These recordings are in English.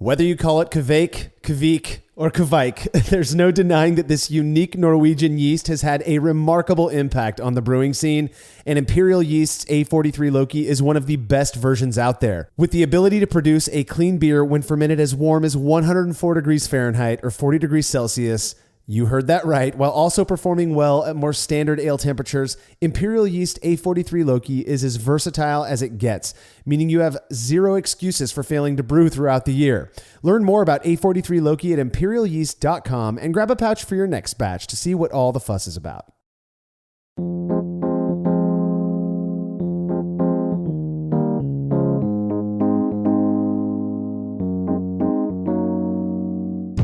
Whether you call it Kveik, Kvik, or Kvike, there's no denying that this unique Norwegian yeast has had a remarkable impact on the brewing scene, and Imperial Yeast's A43 Loki is one of the best versions out there. With the ability to produce a clean beer when fermented as warm as 104 degrees Fahrenheit or 40 degrees Celsius, you heard that right, while also performing well at more standard ale temperatures, Imperial Yeast A43 Loki is as versatile as it gets, meaning you have zero excuses for failing to brew throughout the year. Learn more about A43 Loki at imperialyeast.com and grab a pouch for your next batch to see what all the fuss is about.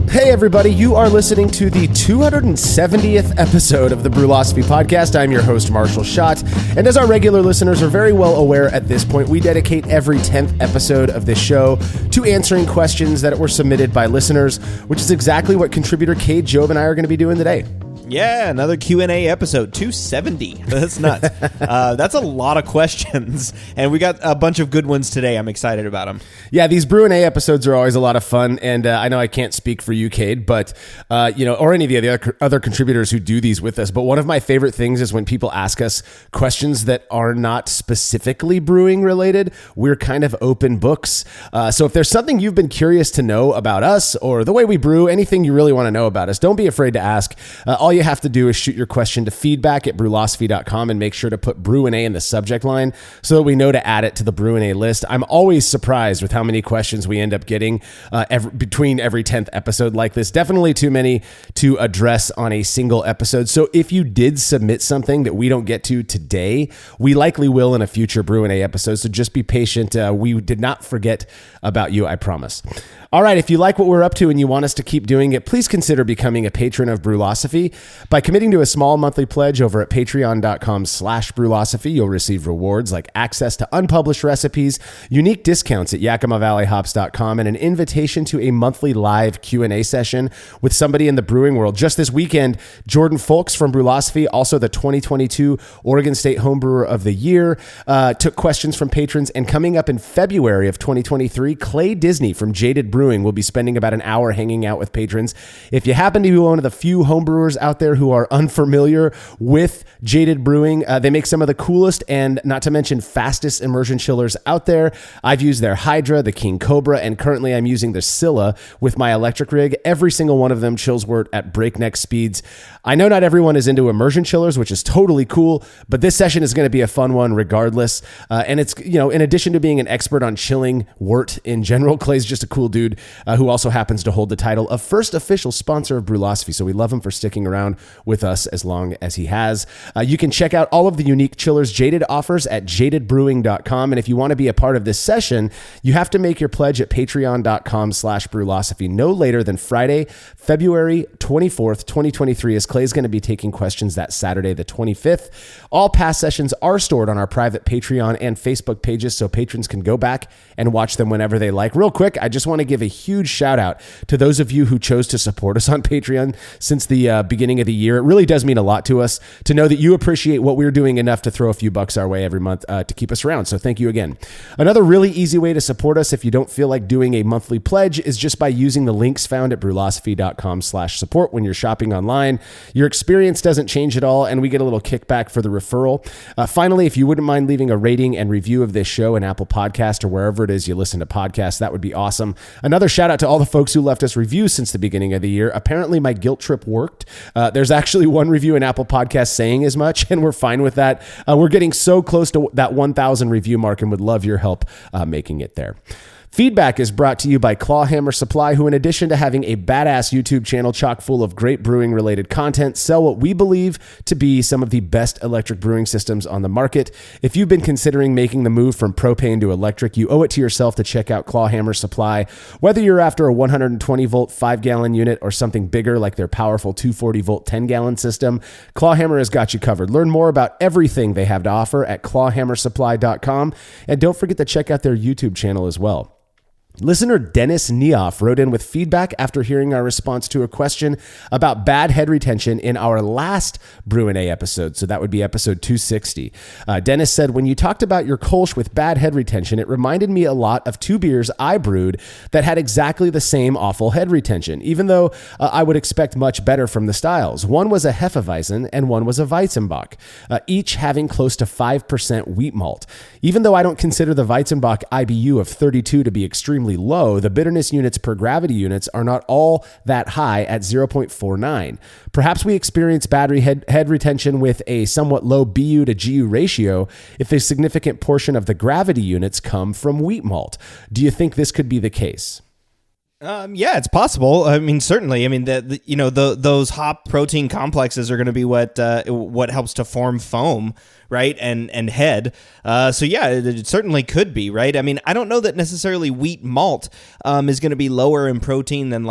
Hey everybody, you are listening to the 270th episode of the Brülosophy podcast. I'm your host, Marshall Schott, and as our regular listeners are very well aware at this point, we dedicate every 10th episode of this show to answering questions that were submitted by listeners, which is exactly what contributor Cade Jobe and I are going to be doing today. Yeah, another Q&A episode, 270. That's nuts. That's a lot of questions, and we got a bunch of good ones today. I'm excited about them. Yeah, these Brü A episodes are always a lot of fun, and I know I can't speak for you, Cade, but or any of the other contributors who do these with us. But one of my favorite things is when people ask us questions that are not specifically brewing related. We're kind of open books. So if there's something you've been curious to know about us or the way we brew, anything you really want to know about us, don't be afraid to ask. All you have to do is shoot your question to feedback@brülosophy.com and make sure to put Brü A in the subject line so that we know to add it to the Brü A list. I'm always surprised with how many questions we end up getting between every 10th episode like this. Definitely too many to address on a single episode. So if you did submit something that we don't get to today, we likely will in a future Brü A episode. So just be patient. We did not forget about you, I promise. All right, if you like what we're up to and you want us to keep doing it, please consider becoming a patron of Brülosophy. By committing to a small monthly pledge over at patreon.com/Brülosophy, you'll receive rewards like access to unpublished recipes, unique discounts at YakimaValleyHops.com, and an invitation to a monthly live Q&A session with somebody in the brewing world. Just this weekend, Jordan Folks from Brülosophy, also the 2022 Oregon State Homebrewer of the Year, took questions from patrons. And coming up in February of 2023, Clay Disney from Jaded Brewing will be spending about an hour hanging out with patrons. If you happen to be one of the few homebrewers out there who are unfamiliar with Jaded Brewing, they make some of the coolest and not to mention fastest immersion chillers out there. I've used their Hydra, the King Cobra, and currently I'm using the Scylla with my electric rig. Every single one of them chills wort at breakneck speeds. I know not everyone is into immersion chillers, which is totally cool, but this session is going to be a fun one regardless. And it's, in addition to being an expert on chilling wort in general, Clay's just a cool dude who also happens to hold the title of first official sponsor of Brülosophy. So we love him for sticking around with us as long as he has. You can check out all of the unique chillers Jaded offers at jadedbrewing.com. And if you want to be a part of this session, you have to make your pledge at patreon.com/Brülosophy no later than Friday, February 24th, 2023, as Clay's going to be taking questions that Saturday, the 25th. All past sessions are stored on our private Patreon and Facebook pages, so patrons can go back and watch them whenever they like. Real quick, I just want to give a huge shout out to those of you who chose to support us on Patreon since the beginning of the year. It really does mean a lot to us to know that you appreciate what we're doing enough to throw a few bucks our way every month to keep us around. So thank you again. Another really easy way to support us if you don't feel like doing a monthly pledge is just by using the links found at brülosophy.com/support when you're shopping online. Your experience doesn't change at all, and we get a little kickback for the referral. Finally, if you wouldn't mind leaving a rating and review of this show in Apple Podcast or wherever it is you listen to podcasts, that would be awesome. Another shout out to all the folks who left us reviews since the beginning of the year. Apparently my guilt trip worked. There's actually one review in Apple Podcasts saying as much, and we're fine with that. We're getting so close to that 1,000 review mark and would love your help making it there. Feedback is brought to you by Clawhammer Supply, who in addition to having a badass YouTube channel chock full of great brewing related content, sell what we believe to be some of the best electric brewing systems on the market. If you've been considering making the move from propane to electric, you owe it to yourself to check out Clawhammer Supply. Whether you're after a 120 volt 5-gallon unit or something bigger like their powerful 240 volt 10-gallon system, Clawhammer has got you covered. Learn more about everything they have to offer at clawhammersupply.com, and don't forget to check out their YouTube channel as well. Listener Dennis Neoff wrote in with feedback after hearing our response to a question about bad head retention in our last Brü A episode. So that would be episode 260. Dennis said, when you talked about your Kolsch with bad head retention, it reminded me a lot of two beers I brewed that had exactly the same awful head retention, even though I would expect much better from the styles. One was a Hefeweizen and one was a Weizenbock, each having close to 5% wheat malt. Even though I don't consider the Weizenbock IBU of 32 to be extremely low, the bitterness units per gravity units are not all that high at 0.49. Perhaps we experience battery head retention with a somewhat low BU to GU ratio if a significant portion of the gravity units come from wheat malt. Do you think this could be the case? Yeah, it's possible. I mean, certainly. I mean, those hop protein complexes are going to be what helps to form foam, right? And head. So yeah, it certainly could be, right? I mean, I don't know that necessarily wheat malt is going to be lower in protein than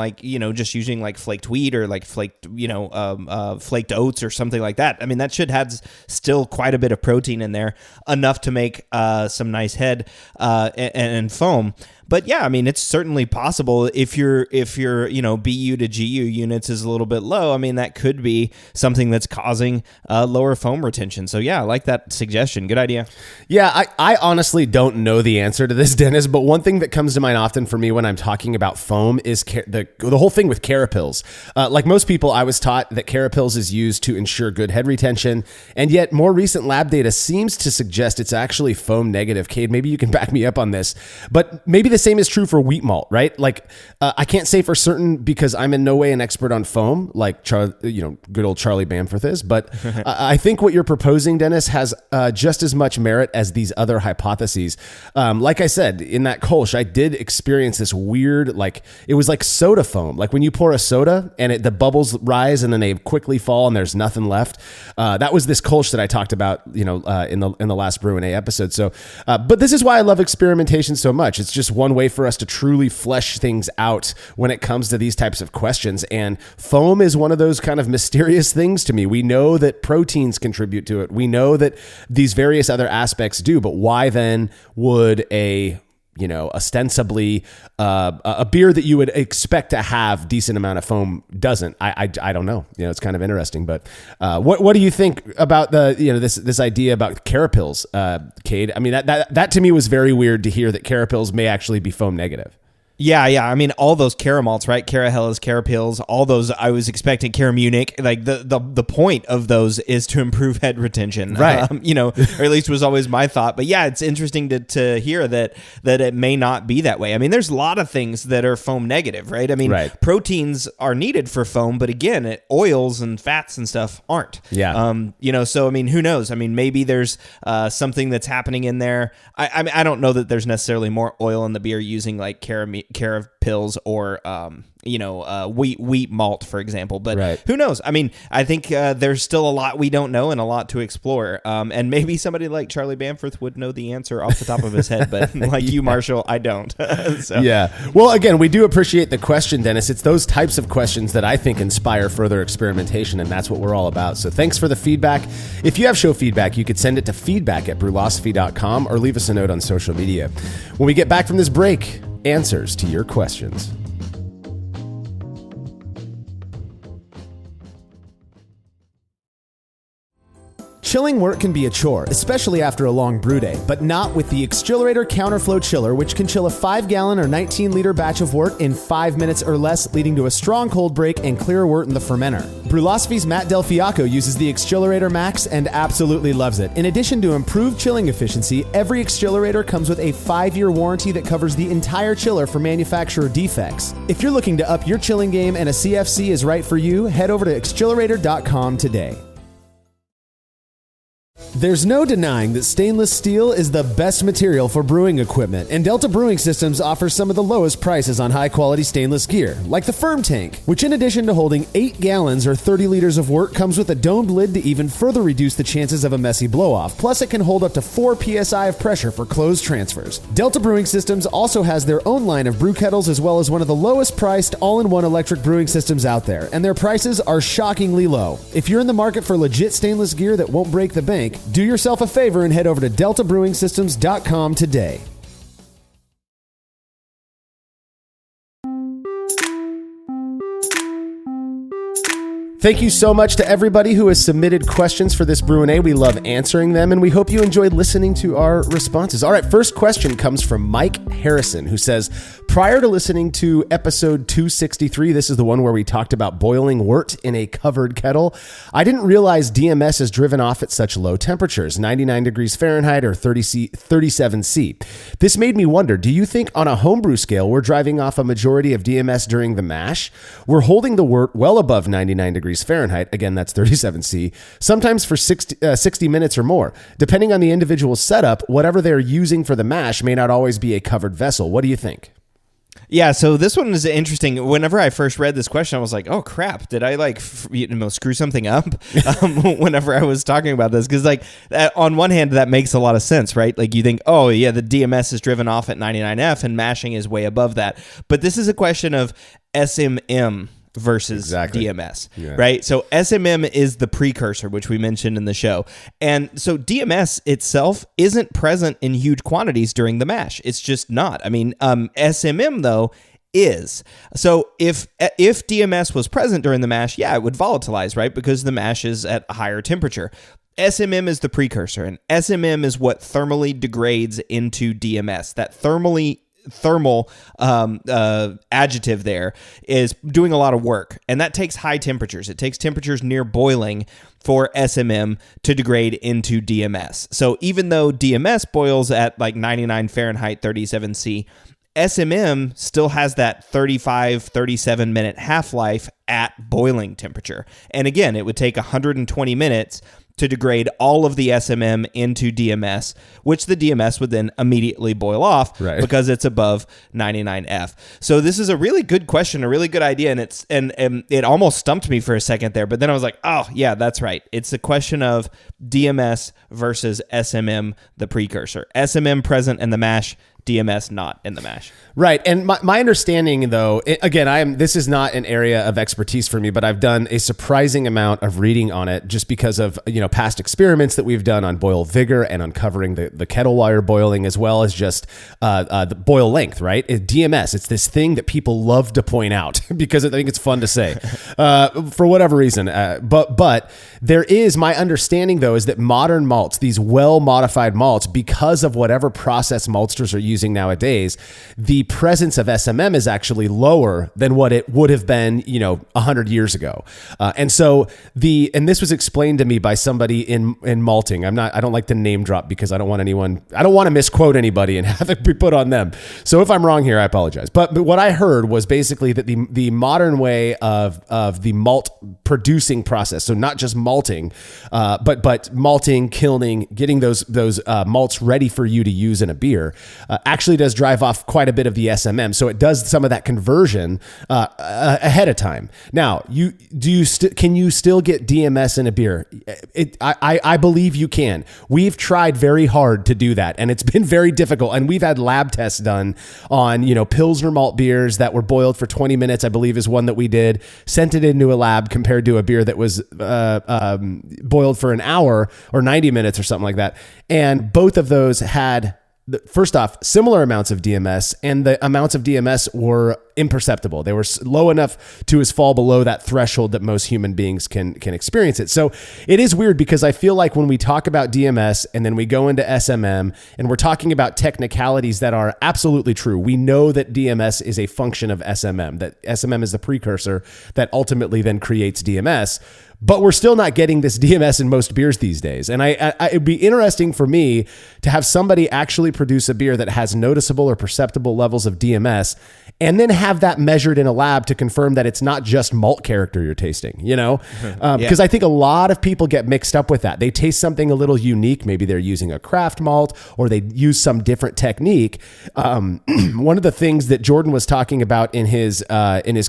just using like flaked wheat or like flaked oats or something like that. I mean, that should have still quite a bit of protein in there, enough to make some nice head and foam. But yeah, I mean, it's certainly possible if your BU to GU units is a little bit low. I mean, that could be something that's causing lower foam retention. So yeah, I like that suggestion. Good idea. Yeah, I honestly don't know the answer to this, Dennis, but one thing that comes to mind often for me when I'm talking about foam is the whole thing with carapils. Like most people, I was taught that carapils is used to ensure good head retention, and yet more recent lab data seems to suggest it's actually foam negative. Cade, maybe you can back me up on this, but maybe the same is true for wheat malt, right? Like, I can't say for certain because I'm in no way an expert on foam, like good old Charlie Bamforth is. But I think what you're proposing, Dennis, has just as much merit as these other hypotheses. Like I said, in that Kolsch, I did experience this weird, it was like soda foam. Like when you pour a soda and the bubbles rise and then they quickly fall and there's nothing left. That was this Kolsch that I talked about, in the last Brü A episode. So, but this is why I love experimentation so much. It's just one way for us to truly flesh things out when it comes to these types of questions. And foam is one of those kind of mysterious things to me. We know that proteins contribute to it. We know that these various other aspects do, but why then would ostensibly a beer that you would expect to have decent amount of foam doesn't? I don't know. It's kind of interesting. But what do you think about this idea about carapils, Cade? I mean, that to me was very weird to hear that carapils may actually be foam negative. Yeah. I mean, all those caramalts, right? Cara Hellas, Carapils, all those. I was expecting Cara Munich. Like the point of those is to improve head retention, right? Or at least was always my thought. But yeah, it's interesting to hear that it may not be that way. I mean, there's a lot of things that are foam negative, right? I mean, right. Proteins are needed for foam, but again, oils and fats and stuff aren't. Yeah. So I mean, who knows? I mean, maybe there's something that's happening in there. I don't know that there's necessarily more oil in the beer using like Carapils or wheat malt, for example. But right. Who knows? I mean, I think there's still a lot we don't know and a lot to explore. And maybe somebody like Charlie Bamforth would know the answer off the top of his head, but like you, Marshall, I don't. So. Yeah. Well, again, we do appreciate the question, Dennis. It's those types of questions that I think inspire further experimentation, and that's what we're all about. So thanks for the feedback. If you have show feedback, you could send it to feedback@brulosophy.com or leave us a note on social media. When we get back from this break, answers to your questions. Chilling work can be a chore, especially after a long brew day, but not with the Xchillerator Counterflow Chiller, which can chill a 5-gallon or 19-liter batch of wort in 5 minutes or less, leading to a strong cold break and clear wort in the fermenter. Brulosophy's Matt Del Fiacco uses the Xchillerator Max and absolutely loves it. In addition to improved chilling efficiency, every Xchillerator comes with a 5-year warranty that covers the entire chiller for manufacturer defects. If you're looking to up your chilling game and a CFC is right for you, head over to Xchillerator.com today. There's no denying that stainless steel is the best material for brewing equipment, and Delta Brewing Systems offers some of the lowest prices on high-quality stainless gear, like the Firm Tank, which in addition to holding 8 gallons or 30 liters of wort, comes with a domed lid to even further reduce the chances of a messy blow-off. Plus, it can hold up to 4 psi of pressure for closed transfers. Delta Brewing Systems also has their own line of brew kettles, as well as one of the lowest-priced all-in-one electric brewing systems out there, and their prices are shockingly low. If you're in the market for legit stainless gear that won't break the bank, do yourself a favor and head over to deltabrewingsystems.com today. Thank you so much to everybody who has submitted questions for this Brü A. We love answering them, and we hope you enjoyed listening to our responses. All right, first question comes from Mike Harrison, who says, prior to listening to episode 263, this is the one where we talked about boiling wort in a covered kettle, I didn't realize DMS is driven off at such low temperatures, 99 degrees Fahrenheit or 37 C. This made me wonder, do you think on a homebrew scale, we're driving off a majority of DMS during the mash? We're holding the wort well above 99 degrees Fahrenheit, again, that's 37 C, sometimes for 60 minutes or more. Depending on the individual setup, whatever they're using for the mash may not always be a covered vessel. What do you think? Yeah, so this one is interesting. Whenever I first read this question, I was like, oh, crap, did I screw something up whenever I was talking about this? Because on one hand, that makes a lot of sense, right? Like you think, oh, yeah, the DMS is driven off at 99F and mashing is way above that. But this is a question of SMM versus DMS, right? So SMM is the precursor, which we mentioned in the show. And so DMS itself isn't present in huge quantities during the mash. It's just not. I mean, SMM, though, is. So if DMS was present during the mash, yeah, it would volatilize, right? Because the mash is at a higher temperature. SMM is the precursor, and SMM is what thermally degrades into DMS. That thermal adjective there is doing a lot of work, and that takes high temperatures. It takes temperatures near boiling for SMM to degrade into DMS. So even though DMS boils at 99 Fahrenheit, 37 C, SMM still has that 37 minute half-life at boiling temperature. And again, it would take 120 minutes to degrade all of the SMM into DMS, which the DMS would then immediately boil off because it's above 99F. So this is a really good question, a really good idea, and it almost stumped me for a second there, but then I was like, oh, yeah, that's right. It's a question of DMS versus SMM, the precursor. SMM present in the mash, DMS not in the mash. Right. And my understanding, though, this is not an area of expertise for me, but I've done a surprising amount of reading on it just because of, past experiments that we've done on boil vigor and uncovering the kettle while you're boiling, as well as just the boil length, right? DMS, it's this thing that people love to point out because I think it's fun to say for whatever reason. But there is, my understanding, though, is that modern malts, these well-modified malts, because of whatever process maltsters are using nowadays, the presence of SMM is actually lower than what it would have been, 100 years ago. And this was explained to me by somebody in malting. I don't like to name drop because I don't want to misquote anybody and have it be put on them. So if I'm wrong here, I apologize. But what I heard was basically that the modern way of the malt producing process, so not just malting, but malting, kilning, getting those malts ready for you to use in a beer, actually does drive off quite a bit of the SMM. So it does some of that conversion ahead of time. Now, can you still get DMS in a beer? I believe you can. We've tried very hard to do that, and it's been very difficult. And we've had lab tests done on Pilsner malt beers that were boiled for 20 minutes, I believe is one that we did, sent it into a lab compared to a beer that was boiled for an hour or 90 minutes or something like that. And both of those had, first off, similar amounts of DMS, and the amounts of DMS were imperceptible. They were low enough to fall below that threshold that most human beings can experience it. So it is weird because I feel like when we talk about DMS and then we go into SMM and we're talking about technicalities that are absolutely true. We know that DMS is a function of SMM, that SMM is the precursor that ultimately then creates DMS. But we're still not getting this DMS in most beers these days. And it'd be interesting for me to have somebody actually produce a beer that has noticeable or perceptible levels of DMS and then have that measured in a lab to confirm that it's not just malt character you're tasting, Because I think a lot of people get mixed up with that. They taste something a little unique. Maybe they're using a craft malt or they use some different technique. One of the things that Jordan was talking about in his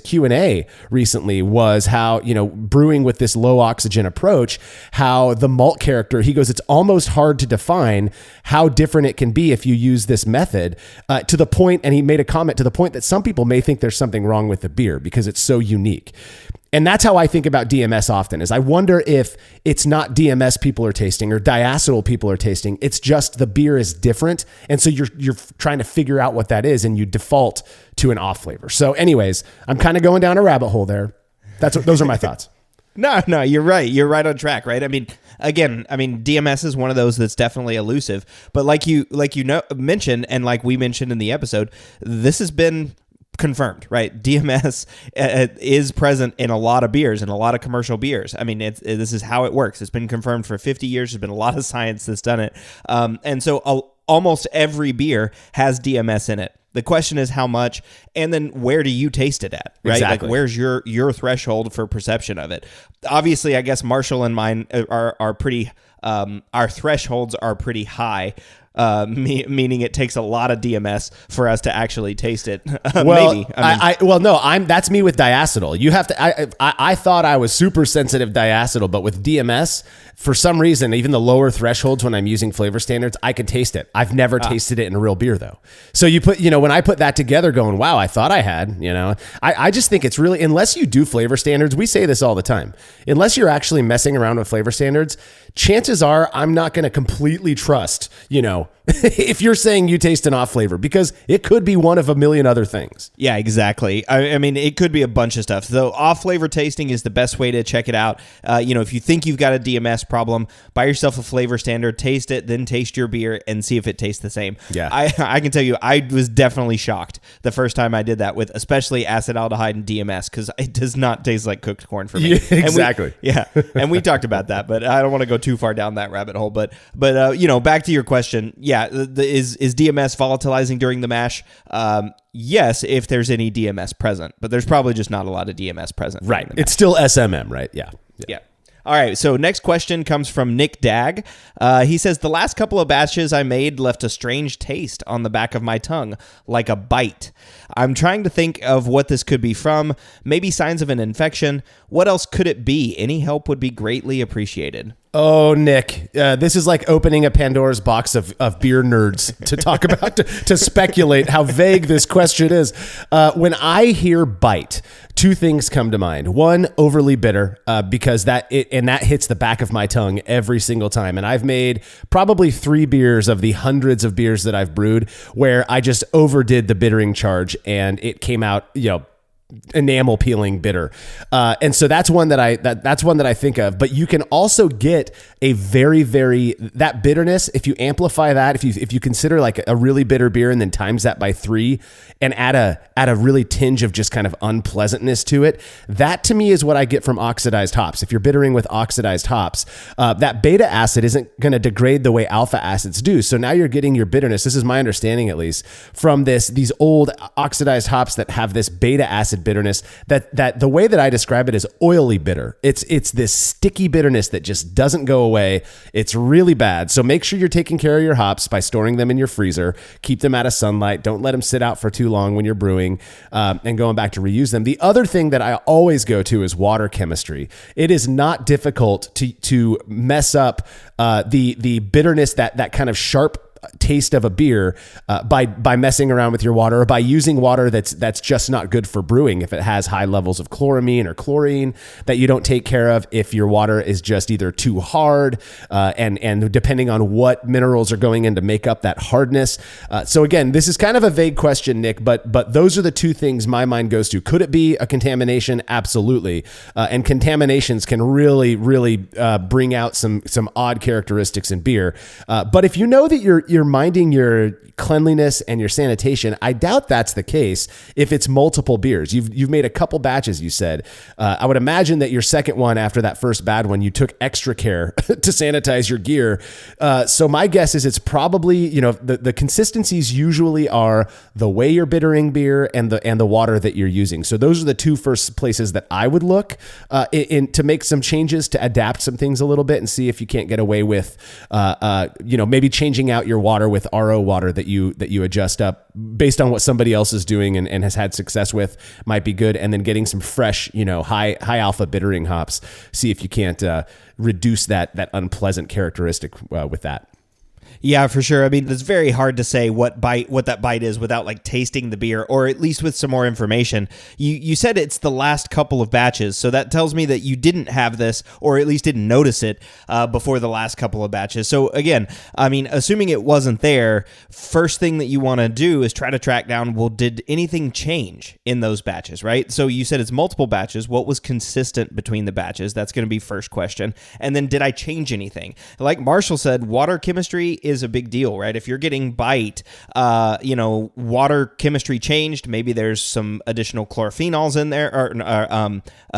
Q&A recently was how, brewing with this low oxygen approach, how the malt character, he goes, it's almost hard to define how different it can be if you use this method to the point, and he made a comment to the point that some people may think there's something wrong with the beer because it's so unique. And that's how I think about DMS often, is I wonder if it's not DMS people are tasting or diacetyl people are tasting. It's just the beer is different. And so you're trying to figure out what that is and you default to an off flavor. So anyways, I'm kind of going down a rabbit hole there. Those are my thoughts. No, you're right. You're right on track, right? I mean, again, DMS is one of those that's definitely elusive, but like you mentioned, and like we mentioned in the episode, this has been confirmed, right? DMS is present in a lot of beers, in a lot of commercial beers. I mean, this is how it works. It's been confirmed for 50 years. There's been a lot of science that's done it. And so almost every beer has DMS in it. The question is how much, and then where do you taste it at, right? Exactly. Like where's your threshold for perception of it? Obviously, I guess Marshall and mine are pretty, our thresholds are pretty high. Meaning it takes a lot of DMS for us to actually taste it. Well, maybe. That's me with diacetyl. You have to. I thought I was super sensitive diacetyl, but with DMS, for some reason, even the lower thresholds when I'm using flavor standards, I could taste it. I've never tasted it in a real beer though. So when I put that together, going, wow, I thought I had. I just think it's really, unless you do flavor standards, we say this all the time. Unless you're actually messing around with flavor standards, chances are I'm not going to completely trust, if you're saying you taste an off flavor, because it could be one of a million other things. Yeah, exactly. I mean, it could be a bunch of stuff. So off flavor tasting is the best way to check it out. If you think you've got a DMS problem, buy yourself a flavor standard, taste it, then taste your beer and see if it tastes the same. Yeah. I can tell you, I was definitely shocked the first time I did that with especially acetaldehyde and DMS, because it does not taste like cooked corn for me. Yeah, exactly. And we talked about that, but I don't want to go too far down that rabbit hole. But back to your question. Yeah, is DMS volatilizing during the mash? Yes, if there's any DMS present, but there's probably just not a lot of DMS present. Right. It's still SMM, right? Yeah. All right, so next question comes from Nick Dag. He says, the last couple of batches I made left a strange taste on the back of my tongue, like a bite. I'm trying to think of what this could be from, maybe signs of an infection. What else could it be? Any help would be greatly appreciated. Oh, Nick, this is like opening a Pandora's box of beer nerds to talk about, to speculate how vague this question is. When I hear bite, two things come to mind. One, overly bitter, because that hits the back of my tongue every single time. And I've made probably 3 beers of the hundreds of beers that I've brewed where I just overdid the bittering charge and it came out, enamel peeling bitter. And so that's one that I think of, but you can also get a very, very, that bitterness. If you amplify that, if you consider like a really bitter beer and then times that by 3 and add a really tinge of just kind of unpleasantness to it, that to me is what I get from oxidized hops. If you're bittering with oxidized hops, that beta acid isn't going to degrade the way alpha acids do. So now you're getting your bitterness. This is my understanding, at least, from these old oxidized hops that have this beta acid bitterness, that the way that I describe it is oily bitter. It's this sticky bitterness that just doesn't go away. It's really bad. So make sure you're taking care of your hops by storing them in your freezer. Keep them out of sunlight. Don't let them sit out for too long when you're brewing, and going back to reuse them. The other thing that I always go to is water chemistry. It is not difficult to mess up the bitterness, that kind of sharp taste of a beer by messing around with your water, or by using water that's just not good for brewing if it has high levels of chloramine or chlorine that you don't take care of, if your water is just either too hard and depending on what minerals are going in to make up that hardness. So again, this is kind of a vague question, Nick, but those are the two things my mind goes to. Could it be a contamination? Absolutely. And contaminations can really bring out some odd characteristics in beer. But if you know that you're minding your cleanliness and your sanitation, I doubt that's the case if it's multiple beers. You've made a couple batches, you said. I would imagine that your second one, after that first bad one, you took extra care to sanitize your gear. So my guess is it's probably, the consistencies usually are the way you're bittering beer and the water that you're using. So those are the two first places that I would look to make some changes, to adapt some things a little bit and see if you can't get away with, maybe changing out your water with RO water that you adjust up based on what somebody else is doing and has had success with, might be good. And then getting some fresh, high alpha bittering hops. See if you can't reduce that unpleasant characteristic with that. Yeah, for sure. I mean, it's very hard to say what that bite is without like tasting the beer, or at least with some more information. You said it's the last couple of batches, so that tells me that you didn't have this, or at least didn't notice it before the last couple of batches. So again, I mean, assuming it wasn't there, first thing that you want to do is try to track down, well, did anything change in those batches, right? So you said it's multiple batches. What was consistent between the batches? That's going to be first question. And then did I change anything? Like Marshall said, water chemistry is a big deal, right? If you're getting bite, water chemistry changed. Maybe there's some additional chlorophenols in there, or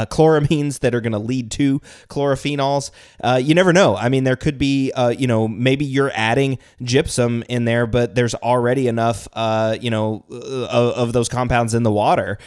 chloramines that are going to lead to chlorophenols. You never know. I mean, there could be, maybe you're adding gypsum in there, but there's already enough, of those compounds in the water.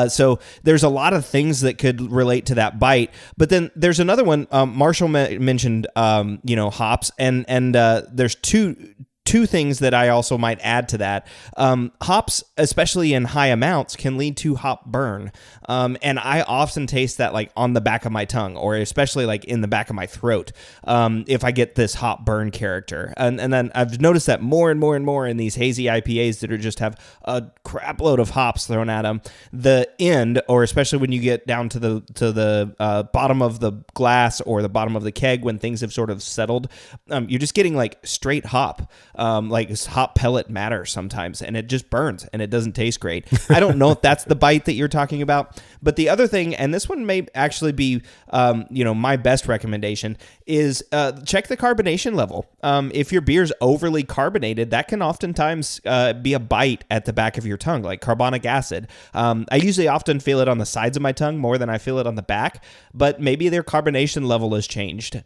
So there's a lot of things that could relate to that bite. But then there's another one. Marshall mentioned, hops, and there's two things that I also might add to that. Hops, especially in high amounts, can lead to hop burn. And I often taste that like on the back of my tongue, or especially like in the back of my throat, if I get this hop burn character. And then I've noticed that more and more and more in these hazy IPAs that are just have a crap load of hops thrown at them. The end, or especially when you get down to the bottom of the glass or the bottom of the keg when things have sort of settled, you're just getting like straight hop. Like hop pellet matter sometimes, and it just burns and it doesn't taste great. I don't know if that's the bite that you're talking about, but the other thing, and this one may actually be, my best recommendation is check the carbonation level. If your beer's overly carbonated, that can oftentimes be a bite at the back of your tongue, like carbonic acid. I usually often feel it on the sides of my tongue more than I feel it on the back, but maybe their carbonation level has changed.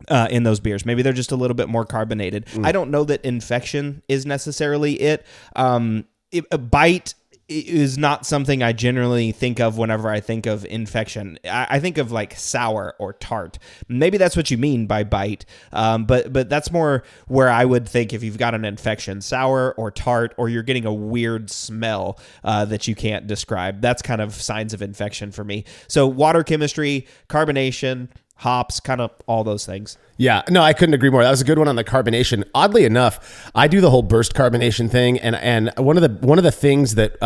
In those beers, maybe they're just a little bit more carbonated. I don't know that infection is necessarily it. A bite is not something I generally think of whenever I think of infection. I think of like sour or tart. Maybe that's what you mean by bite, but that's more where I would think if you've got an infection, sour or tart, or you're getting a weird smell that you can't describe. That's kind of signs of infection for me. So water chemistry, carbonation, hops, kind of all those things. Yeah, no, I couldn't agree more. That was a good one on the carbonation. Oddly enough, I do the whole burst carbonation thing, and one of the things that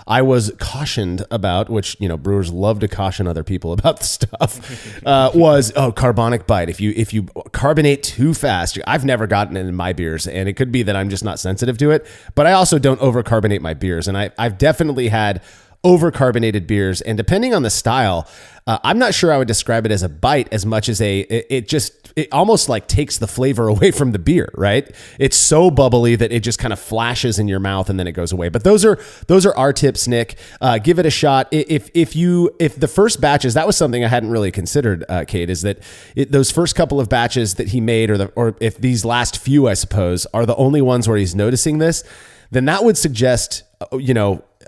I was cautioned about, which brewers love to caution other people about the stuff, was carbonic bite. If you carbonate too fast, I've never gotten it in my beers, and it could be that I'm just not sensitive to it. But I also don't overcarbonate my beers, and I've definitely had overcarbonated beers, and depending on the style, I'm not sure I would describe it as a bite as much as it almost like takes the flavor away from the beer, right? It's so bubbly that it just kind of flashes in your mouth and then it goes away. But those are our tips, Nick. Give it a shot. If the first batches, that was something I hadn't really considered, Cade, is that those first couple of batches that he made, or if these last few, I suppose, are the only ones where he's noticing this, then that would suggest,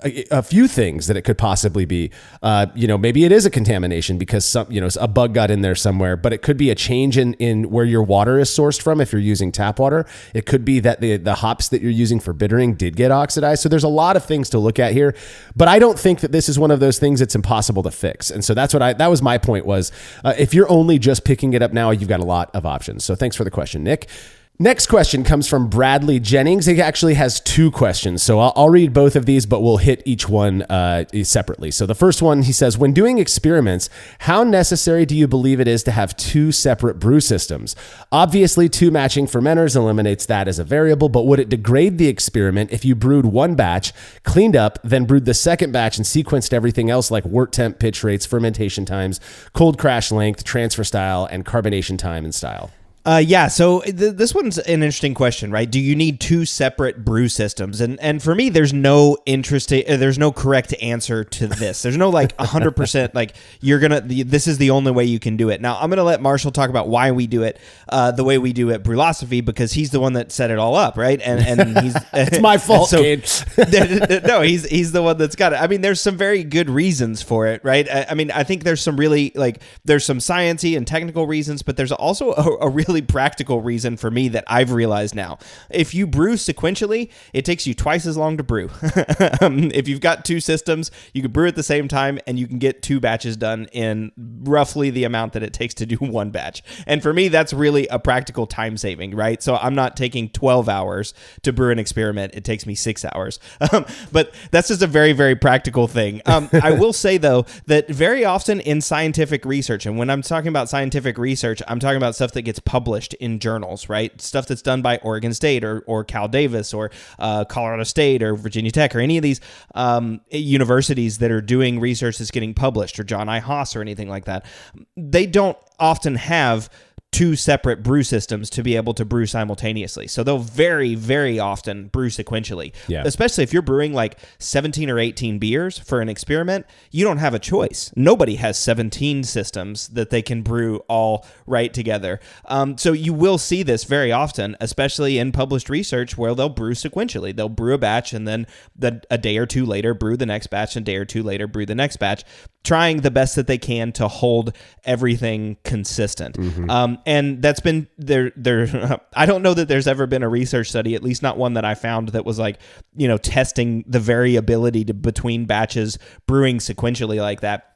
a few things that it could possibly be. Maybe it is a contamination because a bug got in there somewhere, but it could be a change in where your water is sourced from if you're using tap water. It could be that the hops that you're using for bittering did get oxidized. So there's a lot of things to look at here, but I don't think that this is one of those things that's impossible to fix. And so that was my point was, if you're only just picking it up now, you've got a lot of options. So thanks for the question, Nick. Next question comes from Bradley Jennings. He actually has two questions, so I'll read both of these, but we'll hit each one separately. So the first one, he says, when doing experiments, how necessary do you believe it is to have two separate brew systems? Obviously, two matching fermenters eliminates that as a variable, but would it degrade the experiment if you brewed one batch, cleaned up, then brewed the second batch and sequenced everything else like wort temp, pitch rates, fermentation times, cold crash length, transfer style, and carbonation time and style? So this one's an interesting question, right? Do you need two separate brew systems? And for me, there's no correct answer to this. There's no 100% like this is the only way you can do it. Now I'm gonna let Marshall talk about why we do it the way we do at Brewlosophy, because he's the one that set it all up, right? And he's it's my fault, Cade. No, he's the one that's got it. I mean, there's some very good reasons for it, right? I mean, I think there's some really there's some sciencey and technical reasons, but there's also a really really practical reason for me that I've realized now. If you brew sequentially, it takes you twice as long to brew. If you've got two systems, you can brew at the same time and you can get 2 batches done in roughly the amount that it takes to do 1 batch. And for me, that's really a practical time saving, right? So I'm not taking 12 hours to brew an experiment. It takes me 6 hours. But that's just a very, very practical thing. I will say, though, that very often in scientific research, and when I'm talking about scientific research, I'm talking about stuff that gets published in journals, right? Stuff that's done by Oregon State or Cal Davis or Colorado State or Virginia Tech or any of these universities that are doing research that's getting published, or John I. Haas or anything like that. They don't often have 2 separate brew systems to be able to brew simultaneously. So they'll very, very often brew sequentially. Yeah. Especially if you're brewing like 17 or 18 beers for an experiment, you don't have a choice. Nobody has 17 systems that they can brew all right together. So you will see this very often, especially in published research where they'll brew sequentially. They'll brew a batch and then a day or 2 later brew the next batch, and a day or 2 later brew the next batch, trying the best that they can to hold everything consistent. Mm-hmm. And that's been there. I don't know that there's ever been a research study, at least not one that I found, that was like, testing the variability between batches brewing sequentially like that.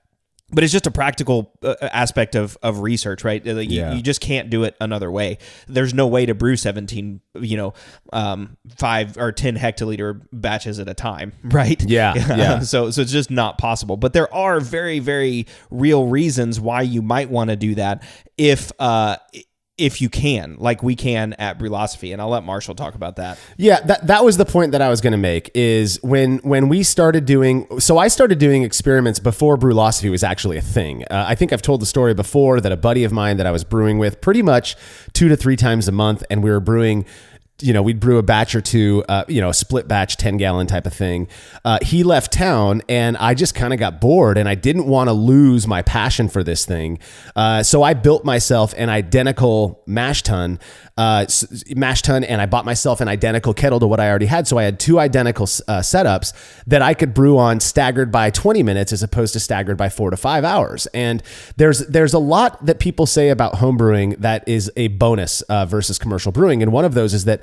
But it's just a practical aspect of research, right? You just can't do it another way. There's no way to brew 17, 5 or 10 hectoliter batches at a time, right? Yeah. So it's just not possible. But there are very, very real reasons why you might want to do that if you can, like we can at Brülosophy. And I'll let Marshall talk about that. Yeah, that was the point that I was going to make, is when we started doing, so I started doing experiments before Brülosophy was actually a thing. I think I've told the story before that a buddy of mine that I was brewing with pretty much 2 to 3 times a month, and we were brewing, we'd brew a batch or 2, a split batch, 10-gallon type of thing. He left town, and I just kind of got bored, and I didn't want to lose my passion for this thing. So I built myself an identical mash tun, and I bought myself an identical kettle to what I already had. So I had 2 identical setups that I could brew on, staggered by 20 minutes as opposed to staggered by 4 to 5 hours. And there's a lot that people say about home brewing that is a bonus versus commercial brewing. And one of those is that,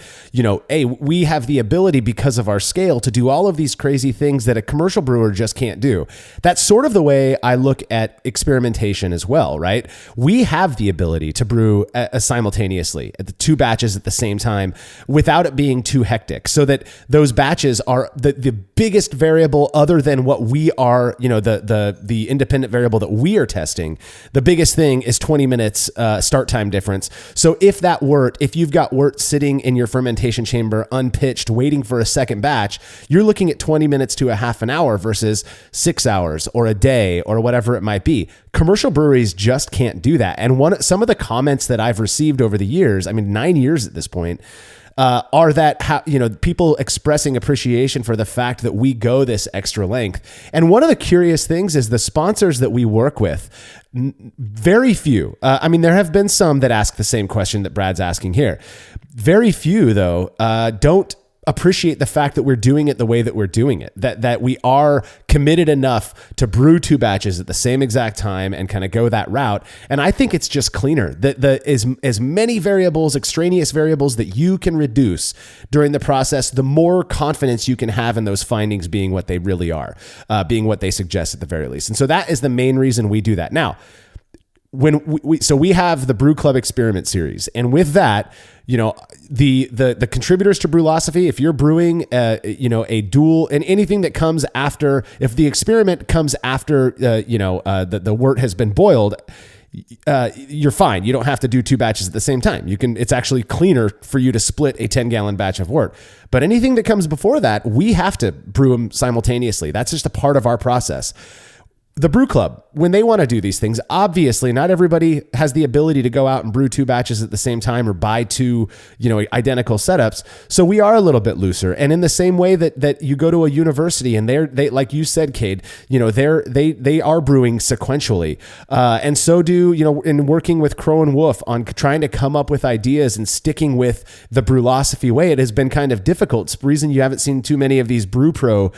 we have the ability, because of our scale, to do all of these crazy things that a commercial brewer just can't do. That's sort of the way I look at experimentation as well, right? We have the ability to brew simultaneously at the 2 batches at the same time without it being too hectic, so that those batches are the biggest variable other than what we are, the independent variable that we are testing. The biggest thing is 20 minutes start time difference. So if you've got wort sitting in your fermentation chamber unpitched, waiting for a second batch, you're looking at 20 minutes to a half an hour versus 6 hours or a day or whatever it might be. Commercial breweries just can't do that. And some of the comments that I've received over the years, 9 years at this point, are that people expressing appreciation for the fact that we go this extra length. And one of the curious things is the sponsors that we work with, very few. There have been some that ask the same question that Brad's asking here. Very few, though, don't appreciate the fact that we're doing it the way that we're doing it, that we are committed enough to brew 2 batches at the same exact time and kind of go that route. And I think it's just cleaner that as many variables, extraneous variables, that you can reduce during the process, the more confidence you can have in those findings being what they really are, being what they suggest at the very least. And so that is the main reason we do that. Now, when we have the Brew Club Experiment Series, and with that, the contributors to Brülosophy, if you're brewing a dual, and anything that comes after, if the experiment comes after the wort has been boiled, you're fine. You don't have to do 2 batches at the same time. It's actually cleaner for you to split a 10-gallon batch of wort. But anything that comes before that, we have to brew them simultaneously. That's just a part of our process. The Brew Club, when they want to do these things, obviously not everybody has the ability to go out and brew 2 batches at the same time or buy 2, identical setups. So we are a little bit looser. And in the same way that you go to a university and they like you said, Cade, they are brewing sequentially. And so do, in working with Crow and Wolf on trying to come up with ideas and sticking with the Brülosophy way, it has been kind of difficult. It's the reason you haven't seen too many of these Brew Pro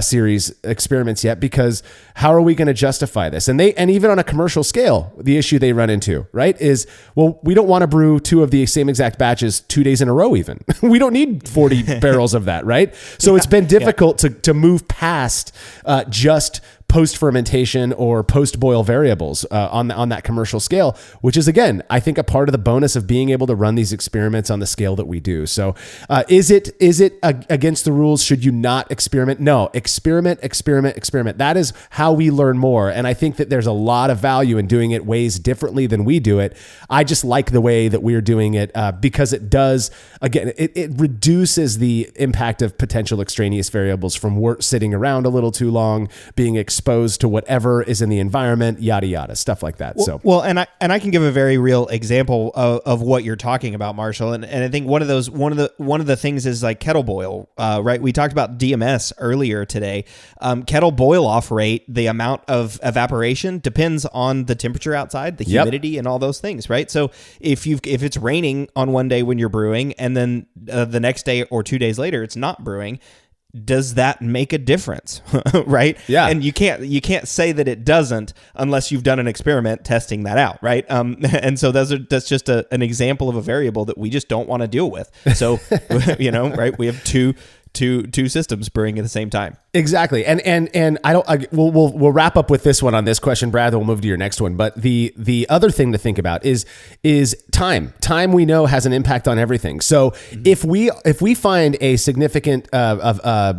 series experiments yet, because how are we going to justify this? And even on a commercial scale, the issue they run into, right, is, well, we don't want to brew 2 of the same exact batches 2 days in a row even. We don't need 40 barrels of that, right? So it's been difficult to move past just post-fermentation or post-boil variables on that commercial scale, which is, again, I think a part of the bonus of being able to run these experiments on the scale that we do. So is it against the rules? Should you not experiment? No, experiment. That is how we learn more. And I think that there's a lot of value in doing it ways differently than we do it. I just like the way that we're doing it because it does, again, it reduces the impact of potential extraneous variables from sitting around a little too long, being exposed to whatever is in the environment, yada yada, stuff like that. Well, and I can give a very real example of what you're talking about, Marshall. And I think one of the things is like kettle boil, right? We talked about DMS earlier today. Kettle boil off rate, the amount of evaporation depends on the temperature outside, the humidity, and all those things, right? So if it's raining on one day when you're brewing, and then the next day or 2 days later it's not brewing, does that make a difference? Right? Yeah. And you can't say that it doesn't unless you've done an experiment testing that out, right? And so that's just an example of a variable that we just don't want to deal with. So, right? We have two systems brewing at the same time. Exactly. And we'll wrap up with this one on this question, Brad, then we'll move to your next one. But the other thing to think about is time. Time, we know, has an impact on everything. So if we find a significant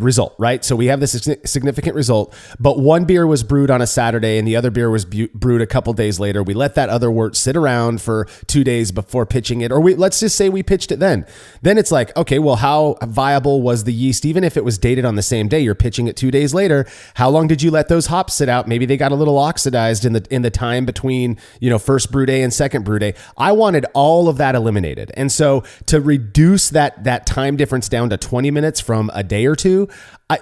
result, right? So we have this significant result, but one beer was brewed on a Saturday and the other beer was brewed a couple days later. We let that other wort sit around for 2 days before pitching it, or let's just say we pitched it then. Then it's like, okay, well, how viable was the yeast? Even if it was dated on the same day, you're pitching it 2 days later. How long did you let those hops sit out? Maybe they got a little oxidized in the time between, first brew day and second brew day. I wanted all of that eliminated. And so to reduce that time difference down to 20 minutes from a day or two,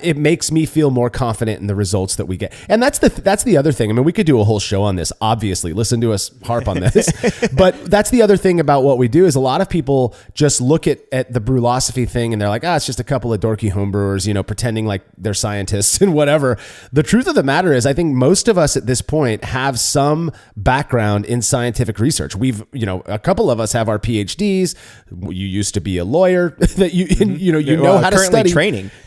it makes me feel more confident in the results that we get. And that's the other thing. I mean, we could do a whole show on this, obviously. Listen to us harp on this. But that's the other thing about what we do is a lot of people just look at the brewlosophy thing and they're like, it's just a couple of dorky homebrewers, pretending like they're scientists and whatever. The truth of the matter is, I think most of us at this point have some background in scientific research. We've, a couple of us have our PhDs. You used to be a lawyer that you know how to study.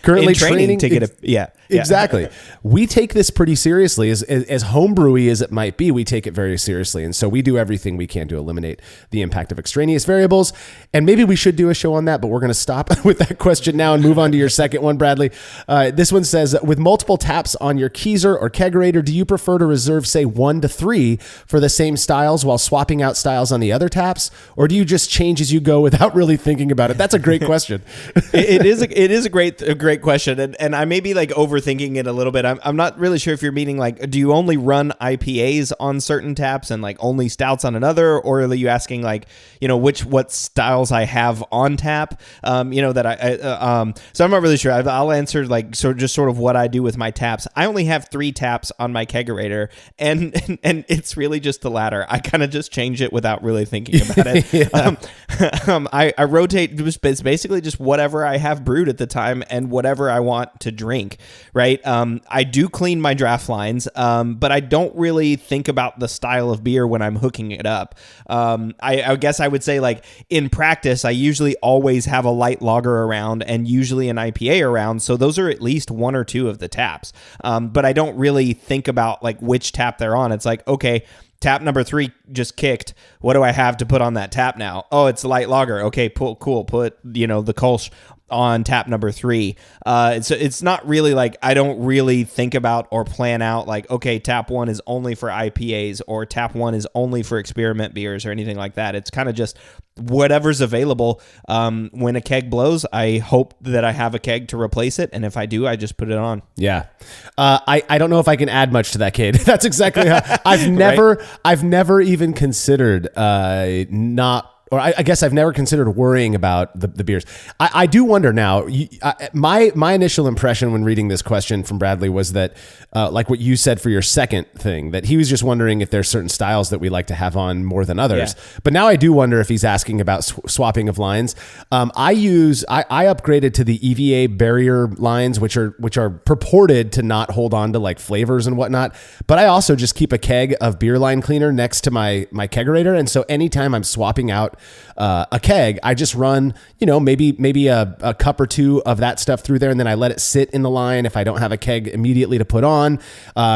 Currently training to get a exactly. We take this pretty seriously. As homebrewy as it might be, we take it very seriously, and so we do everything we can to eliminate the impact of extraneous variables. And maybe we should do a show on that, but we're going to stop with that question now and move on to your second one, Bradley. This one says, with multiple taps on your keezer or kegerator, do you prefer to reserve, say, 1 to 3 for the same styles while swapping out styles on the other taps, or do you just change as you go without really thinking about it? That's a great question. It is a great question, and I may be like overthinking it a little bit. I'm not really sure if you're meaning like, do you only run IPAs on certain taps and like only stouts on another, or are you asking like, what styles I have on tap? So I'm not really sure. I'll answer like just sort of what I do with my taps. I only have 3 taps on my kegerator, and it's really just the latter. I kind of just change it without really thinking about it. I rotate. It's basically just whatever I have brewed at the time and whatever I want to drink, right? I do clean my draft lines, but I don't really think about the style of beer when I'm hooking it up. I guess I would say, like, in practice, I usually always have a light lager around and usually an IPA around, so those are at least 1 or 2 of the taps. But I don't really think about like which tap they're on. It's like, okay, tap number 3 just kicked. What do I have to put on that tap now? Oh, it's light lager. Okay, cool. Put, the Kolsch on tap number 3. It's not really like, I don't really think about or plan out like, okay, tap 1 is only for IPAs or tap 1 is only for experiment beers or anything like that. It's kind of just whatever's available. When a keg blows, I hope that I have a keg to replace it, and if I do, I just put it on. Yeah. I don't know if I can add much to that, Cade. That's exactly how I've never even considered not or I guess I've never considered worrying about the beers. I do wonder now. My initial impression when reading this question from Bradley was that, like what you said for your second thing, that he was just wondering if there's certain styles that we like to have on more than others. Yeah. But now I do wonder if he's asking about swapping of lines. I upgraded to the EVA barrier lines, which are purported to not hold on to like flavors and whatnot. But I also just keep a keg of beer line cleaner next to my kegerator, and so anytime I'm swapping out a keg, I just run, maybe a cup or two of that stuff through there, and then I let it sit in the line if I don't have a keg immediately to put on,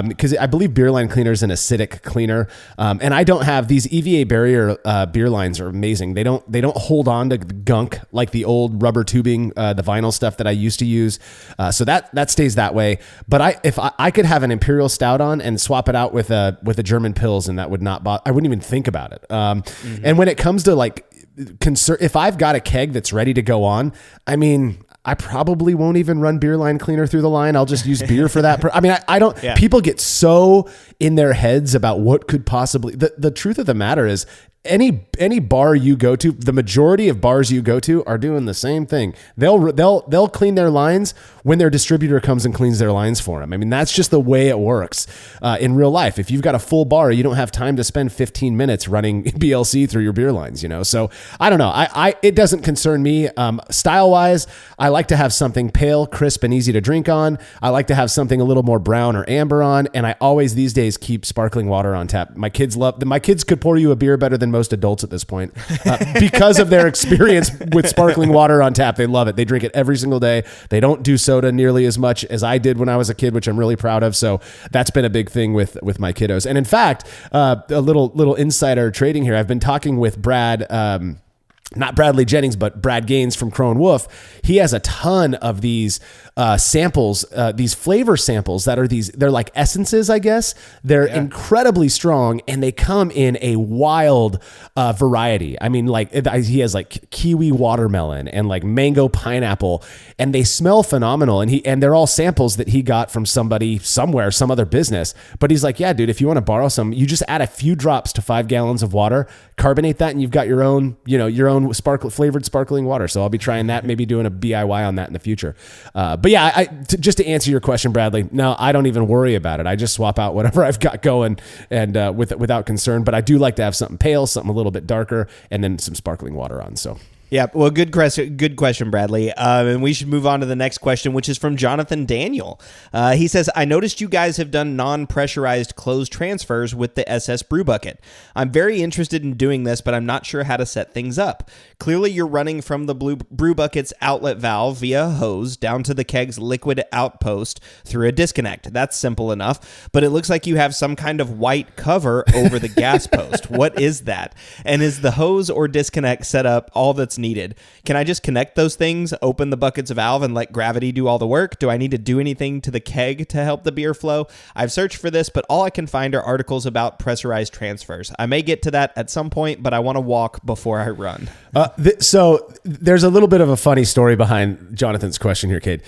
because I believe beer line cleaner is an acidic cleaner, and I don't have these EVA barrier beer lines are amazing. They don't hold on to gunk like the old rubber tubing, the vinyl stuff that I used to use, so that stays that way. But if I could have an imperial stout on and swap it out with a German Pils, and that would not bother. I wouldn't even think about it. And when it comes to like if I've got a keg that's ready to go on, I mean, I probably won't even run beer line cleaner through the line. I'll just use beer for that. I don't, yeah. People get so in their heads about what could possibly, the truth of the matter is any bar you go to, the majority of bars you go to are doing the same thing. They'll clean their lines when their distributor comes and cleans their lines for them. I mean, that's just the way it works in real life. If you've got a full bar, you don't have time to spend 15 minutes running BLC through your beer lines, So I don't know. It doesn't concern me. Style wise, I like to have something pale, crisp, and easy to drink on. I like to have something a little more brown or amber on, and I always these days keep sparkling water on tap. My kids could pour you a beer better than most adults at this point because of their experience with sparkling water on tap. They love it. They drink it every single day. They don't do soda nearly as much as I did when I was a kid, which I'm really proud of. So that's been a big thing with my kiddos. And in fact, a little insider trading here. I've been talking with Brad, not Bradley Jennings, but Brad Gaines from Crow and Wolf. He has a ton of these samples, these flavor samples that are they're like essences, I guess. They're incredibly strong, and they come in a wild variety. I mean, like he has like kiwi watermelon and like mango pineapple, and they smell phenomenal. And they're all samples that he got from somebody somewhere, some other business. But he's like, yeah, dude, if you want to borrow some, you just add a few drops to 5 gallons of water, carbonate that, and you've got your own flavored sparkling water. So I'll be trying that, maybe doing a DIY on that in the future. But yeah, just to answer your question, Bradley, no, I don't even worry about it. I just swap out whatever I've got going and without concern. But I do like to have something pale, something a little bit darker, and then some sparkling water on. So. Yeah, well, good question, Bradley. And we should move on to the next question, which is from Jonathan Daniel. He says, I noticed you guys have done non-pressurized closed transfers with the SS Brew Bucket. I'm very interested in doing this, but I'm not sure how to set things up. Clearly, you're running from the Brew Bucket's outlet valve via a hose down to the keg's liquid outpost through a disconnect. That's simple enough, but it looks like you have some kind of white cover over the gas post. What is that? And is the hose or disconnect set up all that's needed? Can I just connect those things, open the bucket's valve, and let gravity do all the work? Do I need to do anything to the keg to help the beer flow? I've searched for this, but all I can find are articles about pressurized transfers. I may get to that at some point, but I want to walk before I run. So there's a little bit of a funny story behind Jonathan's question here, Cade.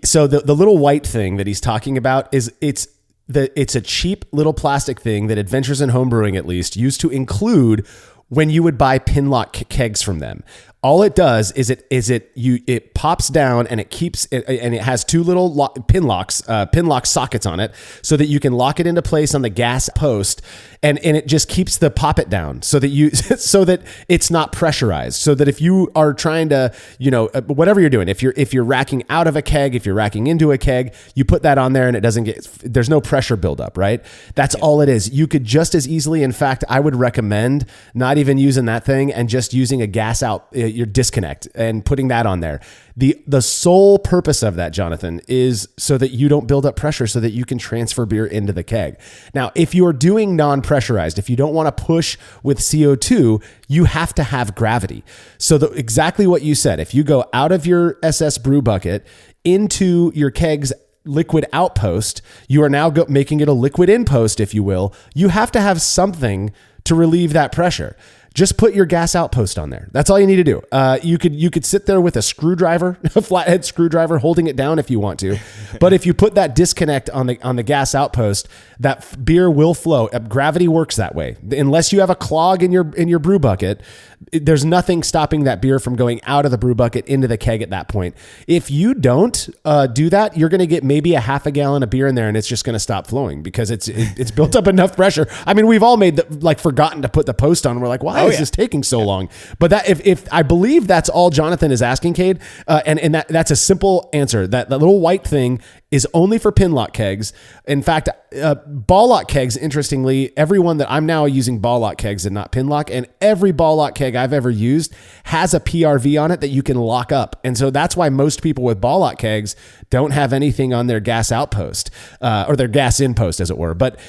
So the little white thing that he's talking about is it's a cheap little plastic thing that Adventures in Homebrewing at least used to include when you would buy pinlock kegs from them. All it does is it pops down and it keeps it, and it has two little pinlock sockets on it so that you can lock it into place on the gas post, and it just keeps the poppet down so that it's not pressurized, so that if you are trying to, whatever you're doing, if you're racking out of a keg, if you're racking into a keg, you put that on there and there's no pressure buildup, right? That's all it is. You could just as easily, in fact, I would recommend not even using that thing and just using a gas out, your disconnect, and putting that on there. The sole purpose of that, Jonathan, is so that you don't build up pressure so that you can transfer beer into the keg. Now, if you're doing non-pressurized, if you don't want to push with CO2, you have to have gravity. So exactly what you said, if you go out of your SS Brew Bucket into your keg's liquid outpost, you are now making it a liquid inpost, if you will. You have to have something to relieve that pressure. Just put your gas outpost on there. That's all you need to do. You could sit there with a screwdriver, a flathead screwdriver, holding it down if you want to. But if you put that disconnect on the gas outpost, that beer will flow. Gravity works that way. Unless you have a clog in your brew bucket, there's nothing stopping that beer from going out of the brew bucket into the keg at that point. If you don't do that, you're going to get maybe a half a gallon of beer in there, and it's just going to stop flowing because it's built up enough pressure. I mean, we've all forgotten to put the post on. We're like, why is this taking so long? But that if I believe that's all Jonathan is asking, Cade, and that's a simple answer. That little white thing is only for pin lock kegs. In fact, ball lock kegs, interestingly, everyone that I'm now using ball lock kegs and not pin lock, and every ball lock keg I've ever used has a PRV on it that you can lock up. And so that's why most people with ball lock kegs don't have anything on their gas outpost or their gas inpost, as it were. But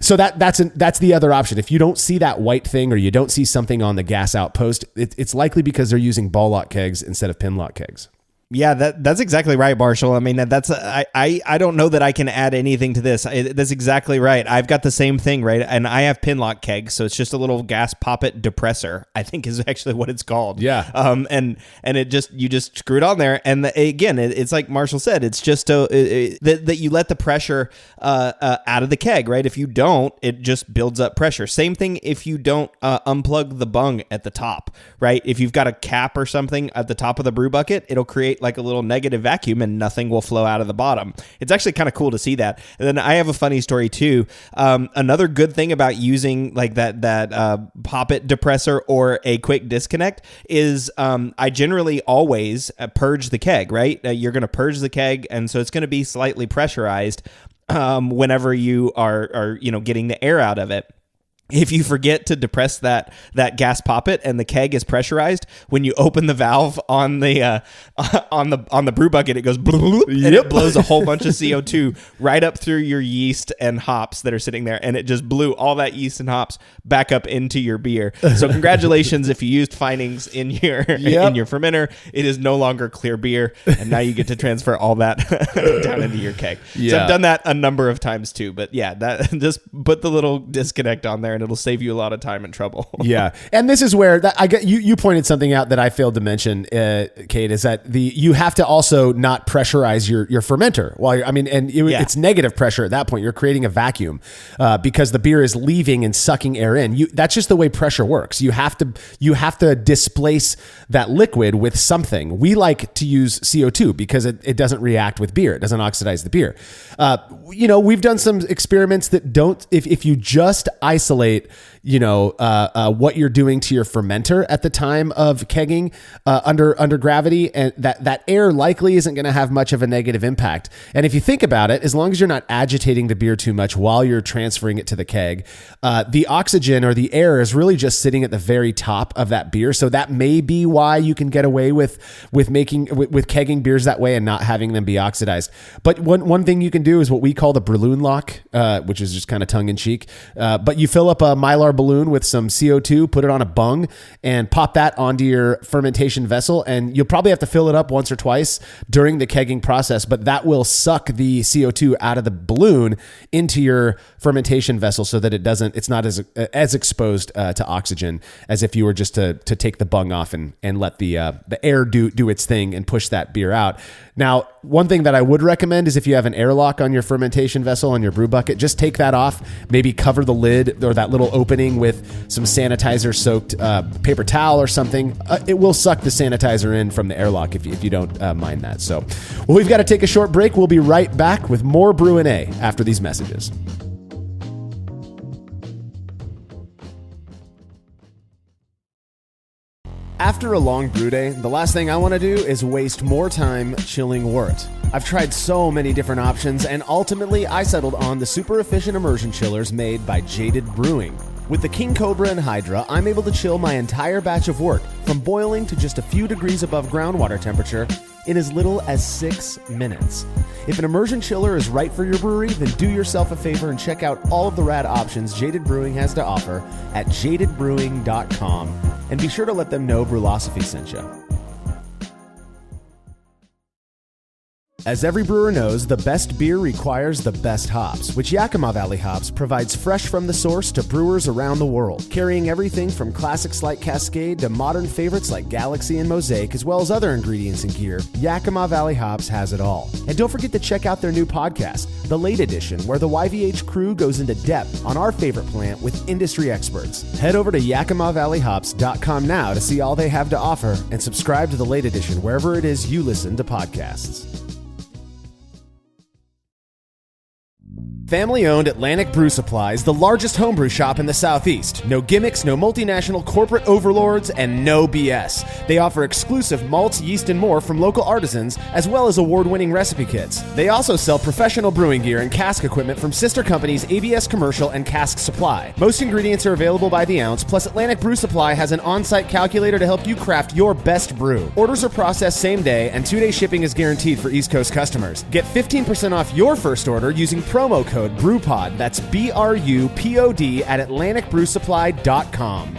so that's the other option. If you don't see that white thing or you don't see something on the gas outpost, it's likely because they're using ball lock kegs instead of pin lock kegs. Yeah, that's exactly right, Marshall. I mean, I don't know that I can add anything to this. That's exactly right. I've got the same thing, right? And I have pin lock kegs, so it's just a little gas poppet depressor, I think is actually what it's called. Yeah. And you just screw it on there, and again, it's like Marshall said, it's just that you let the pressure out of the keg, right? If you don't, it just builds up pressure. Same thing if you don't unplug the bung at the top, right? If you've got a cap or something at the top of the brew bucket, it'll create like a little negative vacuum and nothing will flow out of the bottom. It's actually kind of cool to see that. And then I have a funny story too. Another good thing about using like that poppet depressor or a quick disconnect is I generally always purge the keg, right? You're going to purge the keg, and so it's going to be slightly pressurized whenever you are getting the air out of it. If you forget to depress that gas poppet and the keg is pressurized, when you open the valve on the brew bucket, it goes bloop, and it blows a whole bunch of CO2 right up through your yeast and hops that are sitting there, and it just blew all that yeast and hops back up into your beer. So congratulations if you used findings in your fermenter. It is no longer clear beer, and now you get to transfer all that down into your keg. Yeah. So I've done that a number of times too, but yeah, that just put the little disconnect on there, and it'll save you a lot of time and trouble. Yeah. And this is where you pointed something out that I failed to mention, Cade, is that you have to also not pressurize your fermenter it's negative pressure at that point. You're creating a vacuum because the beer is leaving and sucking air in. That's just the way pressure works. You have to displace that liquid with something. We like to use CO2 because it doesn't react with beer. It doesn't oxidize the beer. We've done some experiments that don't, if you just isolate what you're doing to your fermenter at the time of kegging under gravity, and that air likely isn't going to have much of a negative impact. And if you think about it, as long as you're not agitating the beer too much while you're transferring it to the keg, the oxygen or the air is really just sitting at the very top of that beer. So that may be why you can get away with kegging beers that way and not having them be oxidized. But one thing you can do is what we call the balloon lock, which is just kind of tongue in cheek. But you fill up a Mylar balloon with some CO2, put it on a bung, and pop that onto your fermentation vessel. And you'll probably have to fill it up once or twice during the kegging process, but that will suck the CO2 out of the balloon into your fermentation vessel so that it's not as exposed to oxygen as if you were just to take the bung off and let the air do its thing and push that beer out. Now, one thing that I would recommend is if you have an airlock on your fermentation vessel on your brew bucket, just take that off, maybe cover the lid or that little opening with some sanitizer soaked paper towel or something. It will suck the sanitizer in from the airlock if you don't mind that. So, we've got to take a short break. We'll be right back with more Brü A after these messages. After a long brew day, the last thing I want to do is waste more time chilling wort. I've tried so many different options, and ultimately I settled on the super efficient immersion chillers made by Jaded Brewing. With the King Cobra and Hydra, I'm able to chill my entire batch of wort from boiling to just a few degrees above groundwater temperature in as little as 6 minutes. If an immersion chiller is right for your brewery, then do yourself a favor and check out all of the rad options Jaded Brewing has to offer at jadedbrewing.com, and be sure to let them know Brulosophy sent you. As every brewer knows, the best beer requires the best hops, which Yakima Valley Hops provides fresh from the source to brewers around the world, carrying everything from classics like Cascade to modern favorites like Galaxy and Mosaic, as well as other ingredients and gear. Yakima Valley Hops has it all. And don't forget to check out their new podcast, The Late Edition, where the YVH crew goes into depth on our favorite plant with industry experts. Head over to YakimaValleyHops.com now to see all they have to offer and subscribe to The Late Edition wherever it is you listen to podcasts. Family-owned Atlantic Brew Supply is the largest homebrew shop in the Southeast. No gimmicks, no multinational corporate overlords, and no BS. They offer exclusive malts, yeast, and more from local artisans, as well as award-winning recipe kits. They also sell professional brewing gear and cask equipment from sister companies ABS Commercial and Cask Supply. Most ingredients are available by the ounce, plus Atlantic Brew Supply has an on-site calculator to help you craft your best brew. Orders are processed same day, and 2-day shipping is guaranteed for East Coast customers. Get 15% off your first order using promo code BREWPOD, that's BRUPOD, at AtlanticBrewSupply.com.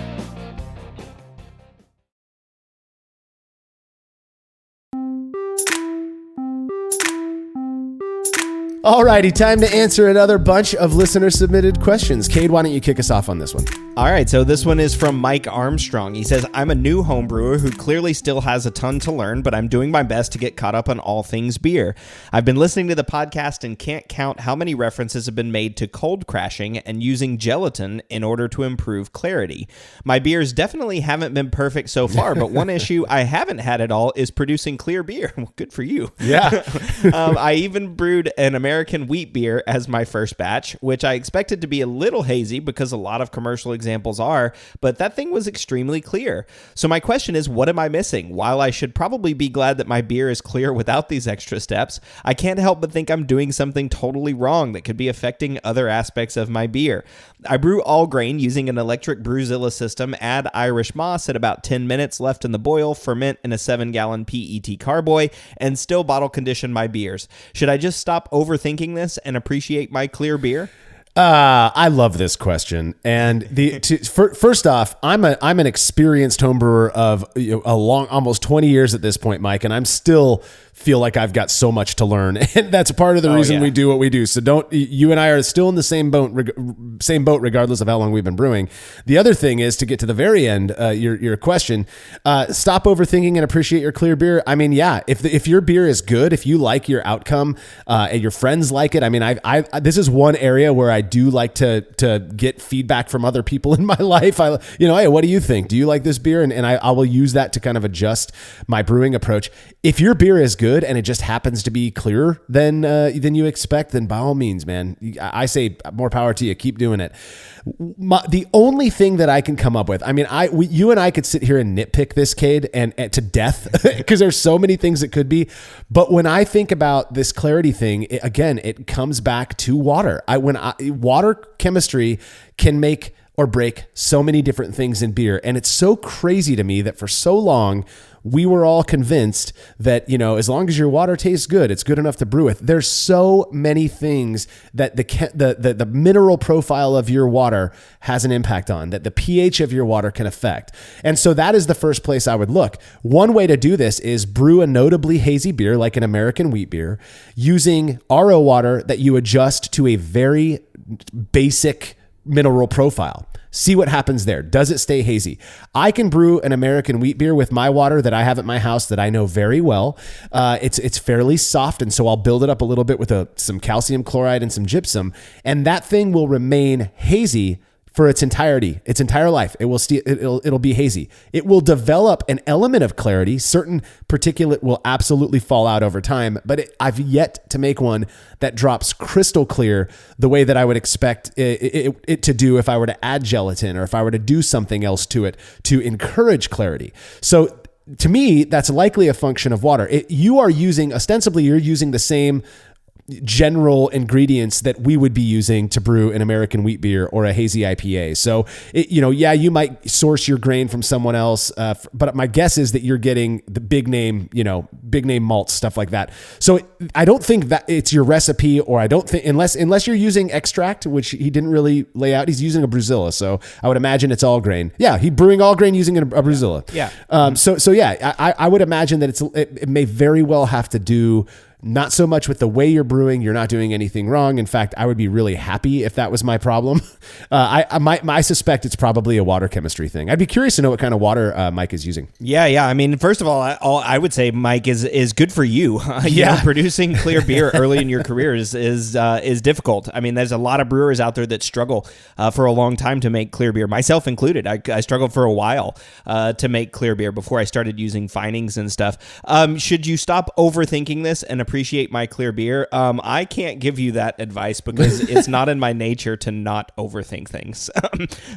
Alrighty, time to answer another bunch of listener-submitted questions. Cade, why don't you kick us off on this one? All right, so this one is from Mike Armstrong. He says, I'm a new home brewer who clearly still has a ton to learn, but I'm doing my best to get caught up on all things beer. I've been listening to the podcast and can't count how many references have been made to cold crashing and using gelatin in order to improve clarity. My beers definitely haven't been perfect so far, but one issue I haven't had at all is producing clear beer. Well, good for you. Yeah. I even brewed an American wheat beer as my first batch, which I expected to be a little hazy because a lot of commercial examples are, but that thing was extremely clear. So my question is, what am I missing? While I should probably be glad that my beer is clear without these extra steps, I can't help but think I'm doing something totally wrong that could be affecting other aspects of my beer. I brew all grain using an electric Brewzilla system, add Irish moss at about 10 minutes left in the boil, ferment in a 7-gallon PET carboy, and still bottle condition my beers. Should I just stop overthinking this and appreciate my clear beer? I love this question. And first off, I'm an experienced homebrewer of almost 20 years at this point, Mike, and I'm still feel like I've got so much to learn, and that's part of the reason we do what we do. So you and I are still in the same boat regardless of how long we've been brewing. The other thing is, to get to the very end, your question, stop overthinking and appreciate your clear beer. I mean, yeah, if your beer is good, if you like your outcome, and your friends like it, I mean, I this is one area where I do like to get feedback from other people in my life. Hey, what do you think? Do you like this beer? And I will use that to kind of adjust my brewing approach. If your beer is good and it just happens to be clearer than you expect, then by all means, man, I say more power to you. Keep doing it. The only thing that I can come up with, I mean, you and I could sit here and nitpick this, Cade, and to death, because there's so many things it could be. But when I think about this clarity thing, it comes back to water. Water chemistry can make or break so many different things in beer. And it's so crazy to me that for so long, we were all convinced that, as long as your water tastes good, it's good enough to brew with. There's so many things that the mineral profile of your water has an impact on, that the pH of your water can affect. And so that is the first place I would look. One way to do this is brew a notably hazy beer like an American wheat beer using RO water that you adjust to a very basic mineral profile. See what happens there. Does it stay hazy? I can brew an American wheat beer with my water that I have at my house that I know very well. It's fairly soft, and so I'll build it up a little bit with some calcium chloride and some gypsum, and that thing will remain hazy for its entire life. It'll be hazy. It will develop an element of clarity. Certain particulate will absolutely fall out over time, but I've yet to make one that drops crystal clear the way that I would expect it to do if I were to add gelatin or if I were to do something else to it to encourage clarity. So to me, that's likely a function of water. You're using the same general ingredients that we would be using to brew an American wheat beer or a hazy IPA. So, you might source your grain from someone else, but my guess is that you're getting the big name malts, stuff like that. So I don't think that it's your recipe, or I don't think, unless you're using extract, which he didn't really lay out, he's using a Brewzilla. So I would imagine it's all grain. Yeah. He's brewing all grain using a Brewzilla. Yeah. I would imagine that it may very well have to do Not so much with the way you're brewing. You're not doing anything wrong. In fact, I would be really happy if that was my problem. I suspect it's probably a water chemistry thing. I'd be curious to know what kind of water Mike is using. Yeah. I mean, first of all, I would say, Mike, is good for you. Producing clear beer early in your career is difficult. I mean, there's a lot of brewers out there that struggle for a long time to make clear beer, myself included. I struggled for a while to make clear beer before I started using finings and stuff. Should you stop overthinking this and appreciate my clear beer? I can't give you that advice because it's not in my nature to not overthink things.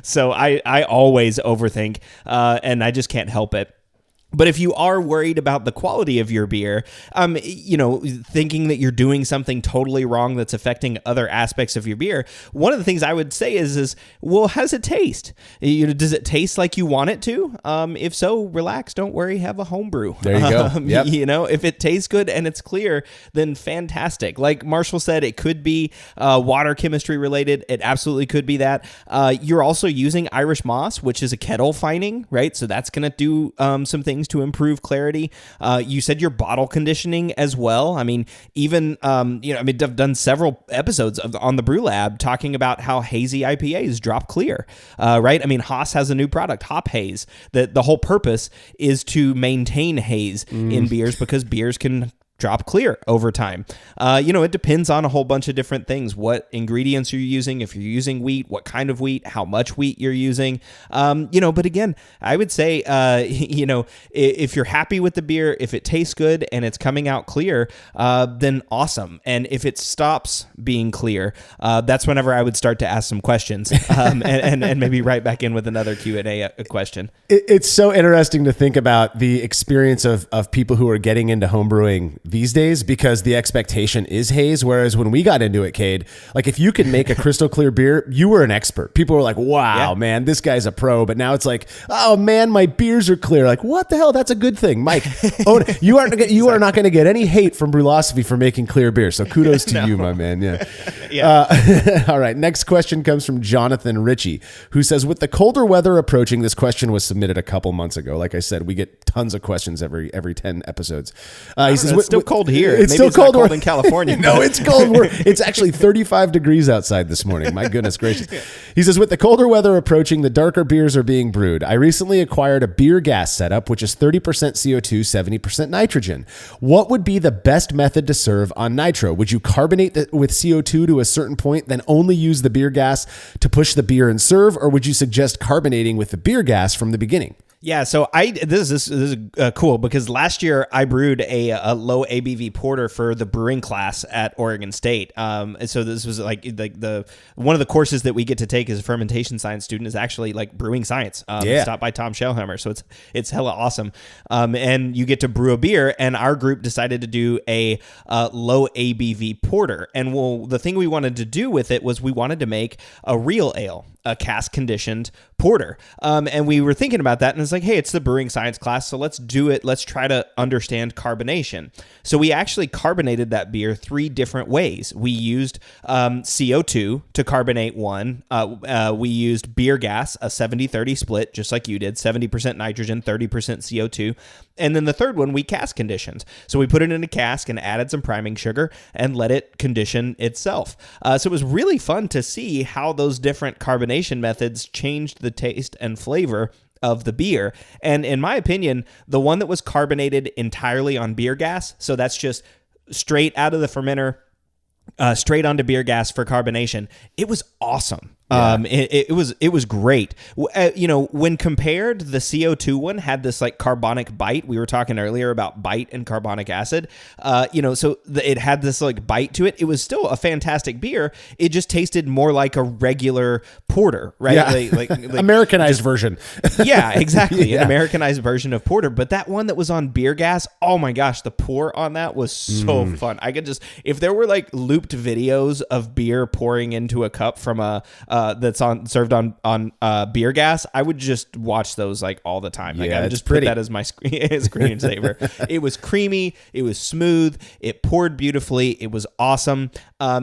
So I always overthink, and I just can't help it. But if you are worried about the quality of your beer, thinking that you're doing something totally wrong that's affecting other aspects of your beer, one of the things I would say is well, how does it taste? Does it taste like you want it to? If so, relax, don't worry, have a homebrew. There you go. Yep. If it tastes good and it's clear, then fantastic. Like Marshall said, it could be water chemistry related. It absolutely could be that. You're also using Irish moss, which is a kettle fining, right? So that's going to do some things to improve clarity. You said you're bottle conditioning as well. I mean, even I've done several episodes on the Brew Lab talking about how hazy IPAs drop clear, right? I mean, Haas has a new product, Hop Haze, that the whole purpose is to maintain haze in beers because beers can drop clear over time. It depends on a whole bunch of different things, what ingredients you're using, if you're using wheat, what kind of wheat, how much wheat you're using. But again, I would say, if you're happy with the beer, if it tastes good and it's coming out clear, then awesome. And if it stops being clear, that's whenever I would start to ask some questions and maybe right back in with another Q&A question. It's so interesting to think about the experience of people who are getting into homebrewing these days, because the expectation is haze. Whereas when we got into it, Cade, like if you could make a crystal clear beer, you were an expert. People were like, wow, man, this guy's a pro. But now it's like, oh man, my beers are clear. Like, what the hell? That's a good thing. Mike, you are not going to get any hate from Brewlosophy for making clear beer. So kudos to you, my man. Yeah. All right. Next question comes from Jonathan Ritchie, who says, with the colder weather approaching, this question was submitted a couple months ago. Like I said, we get tons of questions every 10 episodes. He says, it's still cold here. It's Maybe still cold in California. No, it's cold. It's actually 35 degrees outside this morning. My goodness gracious. He says, with the colder weather approaching, the darker beers are being brewed. I recently acquired a beer gas setup, which is 30% CO2, 70% nitrogen. What would be the best method to serve on nitro? Would you carbonate with CO2 to a certain point, then only use the beer gas to push the beer and serve? Or would you suggest carbonating with the beer gas from the beginning? Yeah, so this is cool because last year I brewed a low ABV porter for the brewing class at Oregon State. And so this was like the one of the courses that we get to take as a fermentation science student is actually like brewing science. It's taught by Tom Schellhammer, so it's hella awesome. And you get to brew a beer, and our group decided to do a low ABV porter. And the thing we wanted to do with it was we wanted to make a real ale, a cask conditioned porter. And we were thinking about that, and it's like, hey, it's the brewing science class, so let's do it. Let's try to understand carbonation. So we actually carbonated that beer 3 different ways. We used CO2 to carbonate one. We used beer gas, a 70-30 split, just like you did, 70% nitrogen, 30% CO2. And then the third one, we cask conditioned. So we put it in a cask and added some priming sugar and let it condition itself. So it was really fun to see how those different carbonation methods changed the taste and flavor of the beer. And in my opinion, the one that was carbonated entirely on beer gas, so that's just straight out of the fermenter, straight onto beer gas for carbonation, it was awesome. Yeah. It was great. When compared, the CO2 one had this like carbonic bite. We were talking earlier about bite and carbonic acid. It had this like bite to it. It was still a fantastic beer. It just tasted more like a regular porter, right? Yeah. Like Americanized version. Yeah, exactly. An Americanized version of porter. But that one that was on beer gas, oh my gosh, the pour on that was so fun. I could just, if there were like looped videos of beer pouring into a cup from that's served on beer gas, I would just watch those like all the time. Like, I would just put that as my screensaver. It was creamy, it was smooth, it poured beautifully, it was awesome.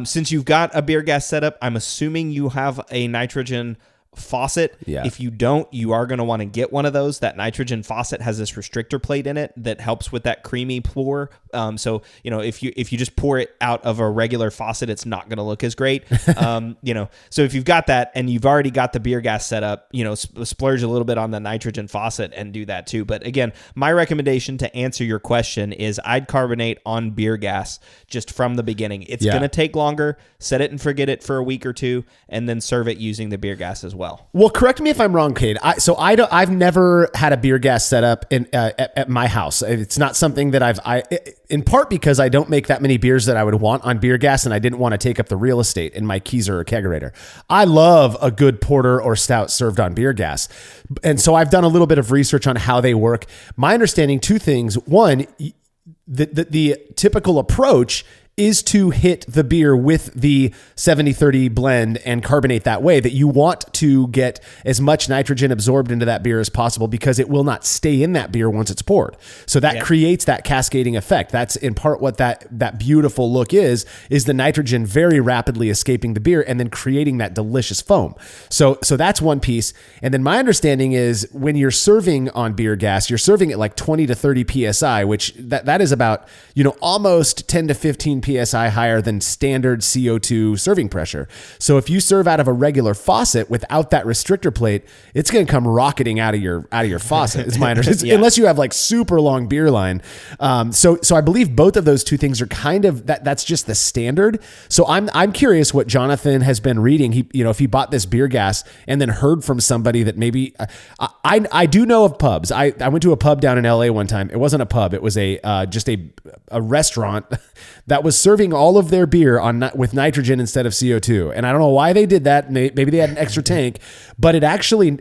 Since you've got a beer gas setup, I'm assuming you have a nitrogen faucet. Yeah. If you don't, you are going to want to get one of those. That nitrogen faucet has this restrictor plate in it that helps with that creamy pour. So, if you just pour it out of a regular faucet, it's not going to look as great. So if you've got that and you've already got the beer gas set up, splurge a little bit on the nitrogen faucet and do that too. But again, my recommendation to answer your question is I'd carbonate on beer gas just from the beginning. It's going to take longer. Set it and forget it for a week or two, and then serve it using the beer gas as well. Well, correct me if I'm wrong, Cade. I've never had a beer gas set up at my house. It's not something that in part because I don't make that many beers that I would want on beer gas, and I didn't want to take up the real estate in my Keyser or kegerator. I love a good porter or stout served on beer gas. And so I've done a little bit of research on how they work. My understanding, two things. One, the typical approach is to hit the beer with the 70-30 blend and carbonate that way, that you want to get as much nitrogen absorbed into that beer as possible because it will not stay in that beer once it's poured. So that creates that cascading effect. That's in part what that beautiful look is the nitrogen very rapidly escaping the beer and then creating that delicious foam. So that's one piece. And then my understanding is when you're serving on beer gas, you're serving at like 20 to 30 PSI, which that is about, almost 10 to 15 PSI higher than standard CO2 serving pressure. So if you serve out of a regular faucet without that restrictor plate, it's going to come rocketing out of your faucet. It's my understanding, unless you have like super long beer line. So I believe both of those two things are kind of that's just the standard. So I'm curious what Jonathan has been reading. He, if he bought this beer gas and then heard from somebody that maybe I do know of pubs. I went to a pub down in LA one time. It wasn't a pub. It was just a restaurant that was serving all of their beer with nitrogen instead of CO2. And I don't know why they did that. Maybe they had an extra tank, but it actually,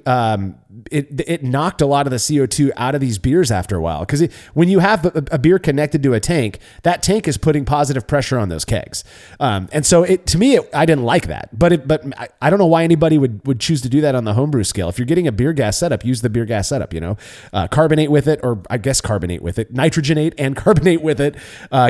it knocked a lot of the CO2 out of these beers after a while. Because when you have a beer connected to a tank, that tank is putting positive pressure on those kegs. And so to me, I didn't like that, but I don't know why anybody would choose to do that on the homebrew scale. If you're getting a beer gas setup, use the beer gas setup, carbonate with it, or I guess carbonate with it, nitrogenate and carbonate with it,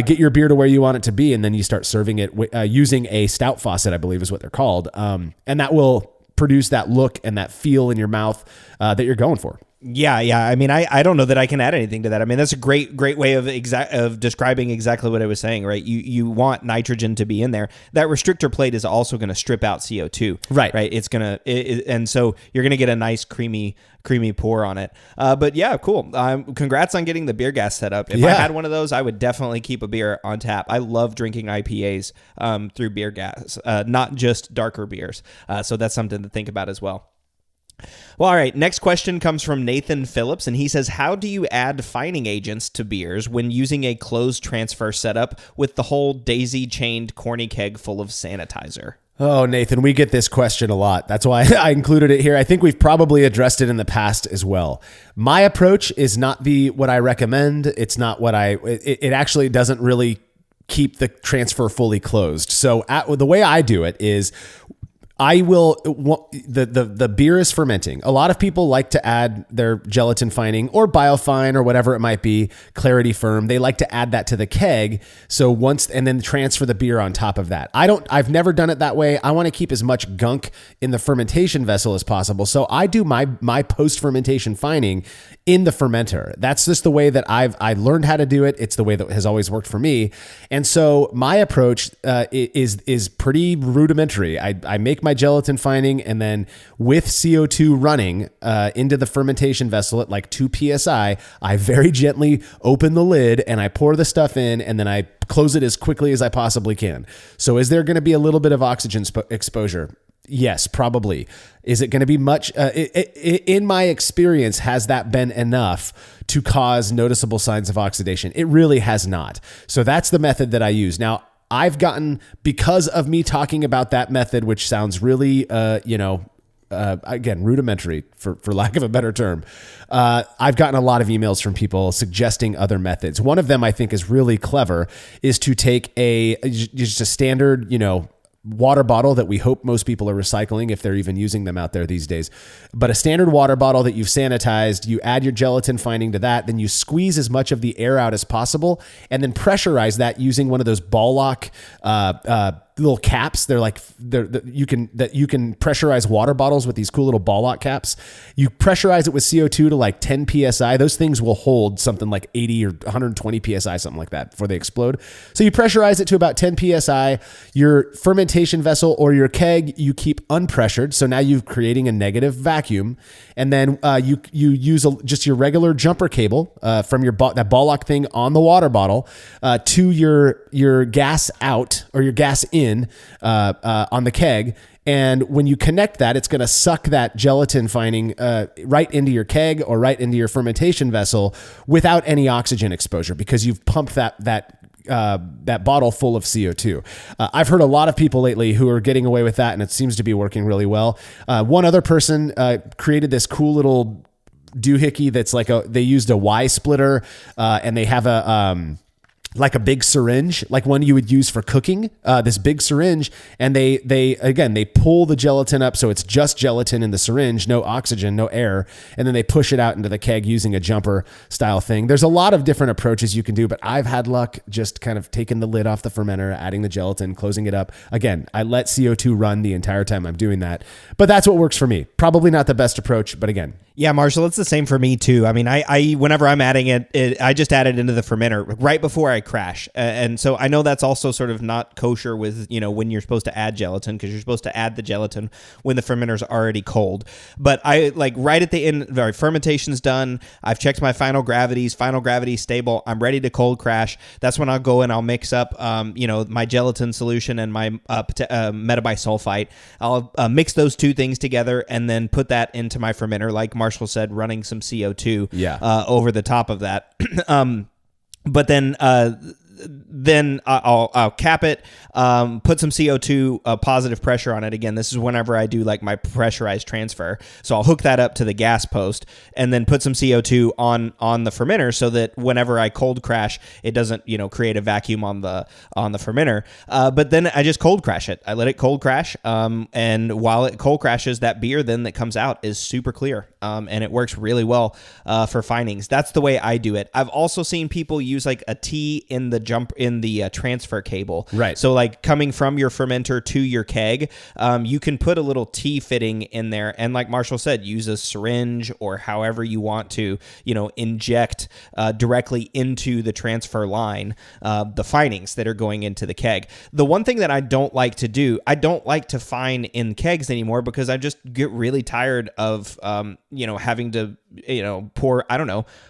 get your beer to where you want it to be. And then you start serving it using a stout faucet, I believe is what they're called. And that will produce that look and that feel in your mouth that you're going for. Yeah. I mean, I don't know that I can add anything to that. I mean, that's a great way of describing exactly what I was saying, right? You want nitrogen to be in there. That restrictor plate is also going to strip out CO2. Right. It's going to, and so you're going to get a nice creamy pour on it. But yeah, cool. Congrats on getting the beer gas set up. If I had one of those, I would definitely keep a beer on tap. I love drinking IPAs through beer gas, not just darker beers. So that's something to think about as well. Well, all right. Next question comes from Nathan Phillips, and he says, how do you add fining agents to beers when using a closed transfer setup with the whole daisy-chained corny keg full of sanitizer? Oh, Nathan, we get this question a lot. That's why I included it here. I think we've probably addressed it in the past as well. My approach is not what I recommend. It's not what it actually doesn't really keep the transfer fully closed. So the way I do it is the beer is fermenting. A lot of people like to add their gelatin fining or biofine or whatever it might be, Clarity Firm. They like to add that to the keg. So and then transfer the beer on top of that. I've never done it that way. I want to keep as much gunk in the fermentation vessel as possible. So I do my post-fermentation fining in the fermenter. That's just the way that I learned how to do it. It's the way that has always worked for me. And so my approach is pretty rudimentary. I make my gelatin fining, and then with CO2 running into the fermentation vessel at like 2 PSI, I very gently open the lid and I pour the stuff in, and then I close it as quickly as I possibly can. So is there going to be a little bit of oxygen exposure? Yes, probably. Is it going to be much? In my experience, has that been enough to cause noticeable signs of oxidation? It really has not. So that's the method that I use. Now, I've gotten, because of me talking about that method, which sounds really, again, rudimentary for lack of a better term. I've gotten a lot of emails from people suggesting other methods. One of them I think is really clever, is to take just a standard, water bottle that we hope most people are recycling if they're even using them out there these days. But a standard water bottle that you've sanitized, you add your gelatin fining to that, then you squeeze as much of the air out as possible and then pressurize that using one of those ball lock little caps. You can pressurize water bottles with these cool little ball lock caps. You pressurize it with CO2 to like 10 psi. Those things will hold something like 80 or 120 psi, something like that, before they explode. So you pressurize it to about 10 psi. Your fermentation vessel or your keg you keep unpressured. So now you're creating a negative vacuum, and then you use just your regular jumper cable from that ball lock thing on the water bottle to your gas out or your gas in on the keg. And when you connect that, it's going to suck that gelatin fining right into your keg or right into your fermentation vessel without any oxygen exposure, because you've pumped that bottle full of CO2. I've heard a lot of people lately who are getting away with that, and it seems to be working really well. One other person created this cool little doohickey that's they used a Y splitter, and they have like a big syringe, like one you would use for cooking, this big syringe. And they pull the gelatin up. So it's just gelatin in the syringe, no oxygen, no air. And then they push it out into the keg using a jumper style thing. There's a lot of different approaches you can do, but I've had luck just kind of taking the lid off the fermenter, adding the gelatin, closing it up. Again, I let CO2 run the entire time I'm doing that, but that's what works for me. Probably not the best approach, but again. Yeah, Marshall, it's the same for me too. I mean, I whenever I'm adding it, I just add it into the fermenter right before I crash. And so I know that's also sort of not kosher with, when you're supposed to add gelatin, because you're supposed to add the gelatin when the fermenter's already cold. But I like right at the end, fermentation's done. I've checked my final gravities stable. I'm ready to cold crash. That's when I'll go and I'll mix up, my gelatin solution and my metabisulfite. I'll mix those two things together and then put that into my fermenter, like Marshall said, running some CO2 over the top of that. But then I'll cap it, put some CO2 positive pressure on it. Again, this is whenever I do like my pressurized transfer. So I'll hook that up to the gas post and then put some CO2 on the fermenter so that whenever I cold crash, it doesn't, create a vacuum on the fermenter. But then I just cold crash it. I let it cold crash. And while it cold crashes, that beer then that comes out is super clear. And it works really well for finings. That's the way I do it. I've also seen people use like a T in the transfer cable. Right. So like coming from your fermenter to your keg, you can put a little T fitting in there. And like Marshall said, use a syringe or however you want to, inject directly into the transfer line, the finings that are going into the keg. The one thing that I don't like to do, I don't like to fine in kegs anymore, because I just get really tired of, having to, pour,